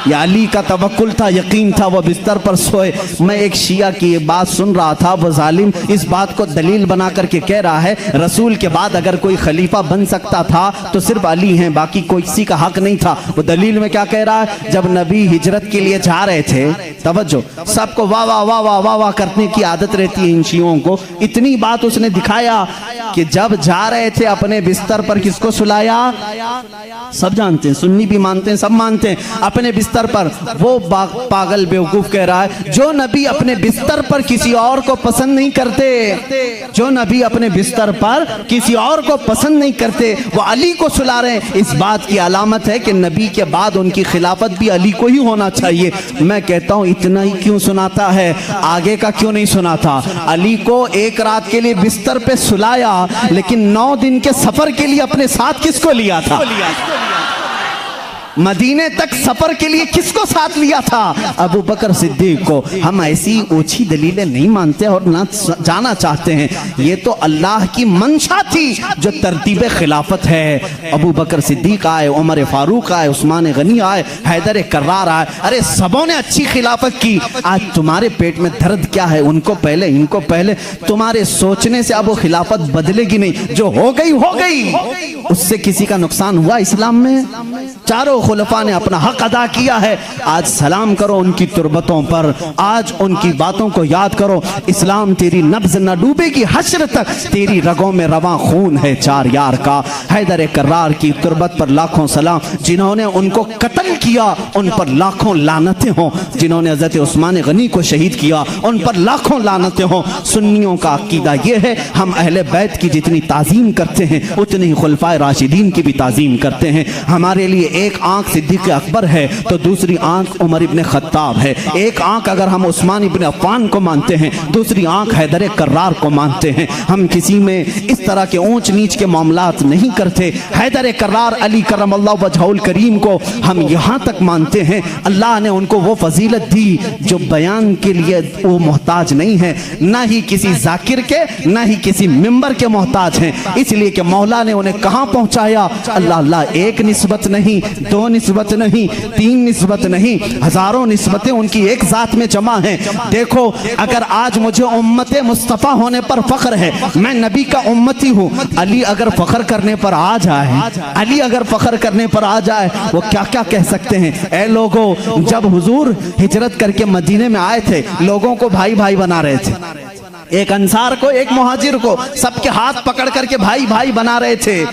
Speaker 1: या अली का तवक्कुल था, यकीन था, वो बिस्तर पर सोए। मैं एक शिया की बात सुन रहा था, वो जालिम इस बात को दलील बना करके कह रहा है रसूल के बाद अगर कोई खलीफा बन सकता था तो सिर्फ अली हैं, बाकी कोई किसी का हक नहीं था। वो दलील में क्या कह रहा है? जब नबी हिजरत के लिए जा रहे थे, तवज्जो, सबको वाह वाह वाह वाह वाह वाह करने की आदत रहती है इन शियों को। इतनी बात उसने दिखाया कि जब जा रहे थे अपने बिस्तर पर किसको सुलाया? सब जानते हैं, सुन्नी भी मानते हैं, सब मानते हैं, अपने बिस्तर पर। वो पागल बेवकूफ कह रहा है जो नबी अपने बिस्तर पर किसी और को पसंद नहीं करते, जो नबी अपने बिस्तर पर किसी और को पसंद नहीं करते, वो अली को सुला रहे हैं। इस बात की अलामत है कि नबी के बाद उनकी खिलाफत भी अली को ही होना चाहिए। मैं कहता हूं इतना ही क्यों सुनाता है, आगे का क्यों नहीं सुनाता? अली को एक रात के लिए बिस्तर पे सुलाया, लेकिन 9 दिन के सफर के लिए अपने साथ किसको लिया था? मदीने तक सफर के लिए किसको साथ लिया था? अबू बकर सिद्दीक को। हम ऐसी ऊंची दलीलें नहीं मानते और ना जाना चाहते हैं। ये तो अल्लाह की मंशा थी जो तरतीब खिलाफत है। अबू बकर सिद्दीक आए, उमर फारूक आए, उस्मान गनी आए, हैदर कर्रार आए, अरे सबों ने अच्छी खिलाफत की। आज तुम्हारे पेट में दर्द क्या है? उनको पहले, इनको पहले। तुम्हारे सोचने से अब वो खिलाफत बदलेगी नहीं, जो हो गई हो गई। उससे किसी का नुकसान हुआ इस्लाम में? चारों खुलफा ने अपना हक अदा किया है। आज सलाम करो उनकी तुरबतों पर, आज उनकी बातों को याद करो। इस्लाम तेरी नब्ज न डूबेगी, हश्र तक तेरी रगों में रवां खून है चार यार का। हैदर कर्रार की तुरबत पर लाखों सलाम। जिन्होंने उनको कत्ल किया उन पर लाखों लानतें हों। जिन्होंने हजरत उस्मान गनी को शहीद किया उन पर लाखों लानतें हों। सुन्नियों का अकीदा यह है, हम अहले बैत की जितनी ताजीम करते हैं उतनी ही खुलफाए राशिदीन की भी ताजीम करते हैं। हमारे लिए एक आंख सिद्दीक अकबर है तो दूसरी आंख उमर इब्ने खत्ताब है। एक आंख अगर हम उस्मान इब्ने अफ़्फ़ान को मानते हैं, दूसरी आंख हैदर कर्रार को मानते हैं। हम किसी में इस तरह के ऊंच नीच के मामलात नहीं करते। हैदर कर्रार अली करमल्लाहु वजहुल करीम को हम यहाँ तक मानते हैं, अल्लाह ने उनको वो फजीलत दी जो बयान के लिए वो मोहताज नहीं है, ना ही किसी जाकिर के, ना ही किसी मिंबर के मोहताज हैं। इसलिए कि मौला ने उन्हें कहाँ पहुँचाया? अल्लाह अल्लाह, एक निस्बत नहीं, 2 निस्बत नहीं, 3 निस्बत नहीं, हजारों निस्बतें उनकी एक जात में जमा हैं। देखो, अगर आज मुझे उम्मत मुस्तफ़ा होने पर फख्र है, मैं नबी का उम्मती हूँ, अली अगर फख्र करने पर आ जाए, अली अगर फख्र करने पर आ जाए, वो क्या क्या कह सकते हैं? ऐ लोगों, जब हुजूर हिजरत करके मदीने में आए थे, लोगों को भाई भाई बना रहे थे। एक अंसार को, एक मुहाजिर को, सबके हाथ पकड़ करके भाई भाई बना रहे थे।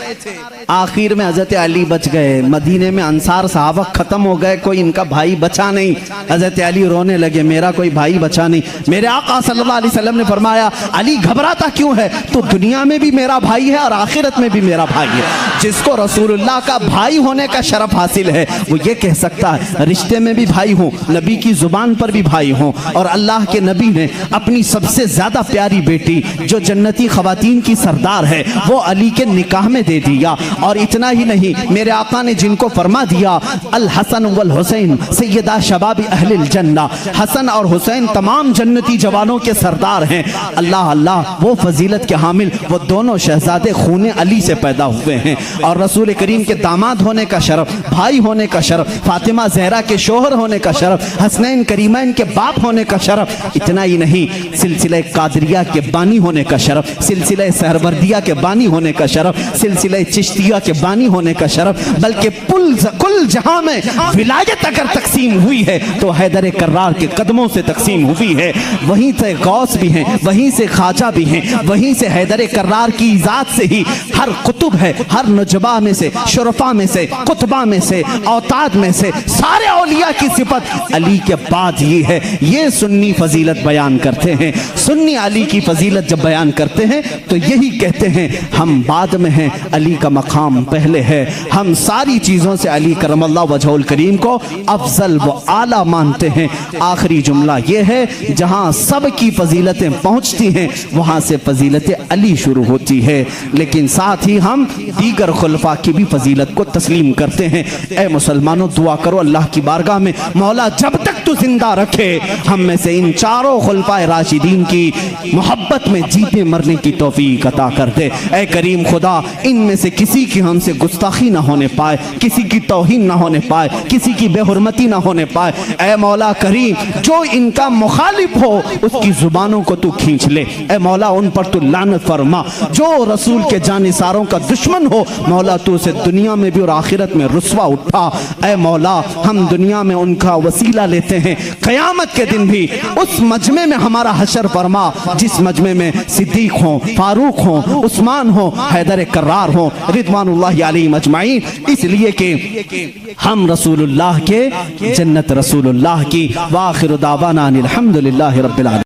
Speaker 1: आखिर में हजरत अली बच गए। मदीने में अंसार सहाबा खत्म हो गए, कोई इनका भाई बचा नहीं। हजरत अली रोने लगे, मेरा कोई भाई बचा नहीं। मेरे आका सल्लल्लाहु अलैहि वसल्लम ने फरमाया, अली घबराता क्यों है? तो दुनिया में भी मेरा भाई है और आखिरत में भी मेरा भाई है। जिसको रसूलुल्लाह का भाई होने का शरफ हासिल है वो ये कह सकता है रिश्ते में भी भाई हो, नबी की जुबान पर भी भाई हो। और अल्लाह के नबी ने अपनी सबसे ज्यादा प्यारी बेटी जो जन्नती खवातीन की सरदार है वो अली के निकाह में दे दिया। और इतना ही नहीं, मेरे आका ने जिनको फरमा दिया अल हसन वल हुसैन सैयदा शबाब अहलिल जन्ना, हसन और हुसैन तमाम जन्नती जवानों के सरदार हैं। अल्लाह अल्लाह, वो फजीलत के हामिल वो दोनों शहजादे खूने अली से पैदा हुए हैं। और रसूल करीम के दामाद होने का शरफ, भाई होने का शरफ, फातिमा जहरा के शोहर होने का शरफ, हसनैन करीमैन के बाप होने का शरफ। इतना ही नहीं, सिलसिले कादरिया के बानी होने का शरफ, सिलसिले सहरवर्दिया के बानी होने का शरफ, सिलसिले चिश्तिया के बानी होने का शरफ, बल्कि कुल जहां में विलायत अगर तकसीम हुई है तो हैदर कर्रार के कदमों से तकसीम हुई है। वहीं से गौस भी हैं, वहीं से ख्वाजा भी हैं, वहीं से हैदर कर्रार की ज़ात से ही हर कुतुब है, हर नुजबा में से, शुरफा में से, कुतबा में से, औताद में से सारे औलिया की सिफत अली के बाद ये है। ये सुन्नी फजीलत बयान करते हैं। सुन्नी अली की फजीलत जब बयान करते हैं तो यही कहते हैं हम बाद में हैं, अली का मकाम पहले है। हम सारी चीज़ों से अली करमल्लाह वजहुल करीम को अफजल व आला मानते हैं। आखिरी जुमला ये है, जहाँ सब की फजीलतें पहुँचती हैं वहाँ से फजीलत अली शुरू होती है। लेकिन साथ ही हम दीगर खुलफा की भी फजीलत को तस्लीम करते हैं। ए मुसलमानों, दुआ करो अल्लाह की बारगाह में, मौला जब तक तू जिंदा रखे हम में से इन चारों खुलफाए राशिदीन की मोहब्बत में जीते मरने की तौफीक अता कर दे। ए करीम खुदा, इनमें से किसी की हमसे गुस्ताखी ना होने पाए, किसी की तौहीन ना होने पाए, किसी की बेहुरमती ना होने पाए। ए मौला करीम, जो इनका मुखालिफ हो उसकी जुबानों को तू खींच ले। ए मौला, उन पर तू लानत फरमा। जो रसूल के जानिसारों का दुश्मन हो मौला, तू उसे दुनिया में भी और आखिरत में रुस्वा उठा। ए मौला, हम दुनिया में उनका वसीला लेते हैं, क़यामत के दिन भी उस मजमे में हमारा हशर फरमा जिस मजमे में सिद्दीक हो, फारूक हो, उस्मान हो, हैदर कर्रार हो, रिदवानुल्लाहि अलैहिम अजमाइन। इसलिए कि हम रसूलुल्लाह के, जन्नत रसूलुल्लाह की। व आखिरु दावाना अनिल हम्दुलिल्लाहि रब्बिल आलमीन।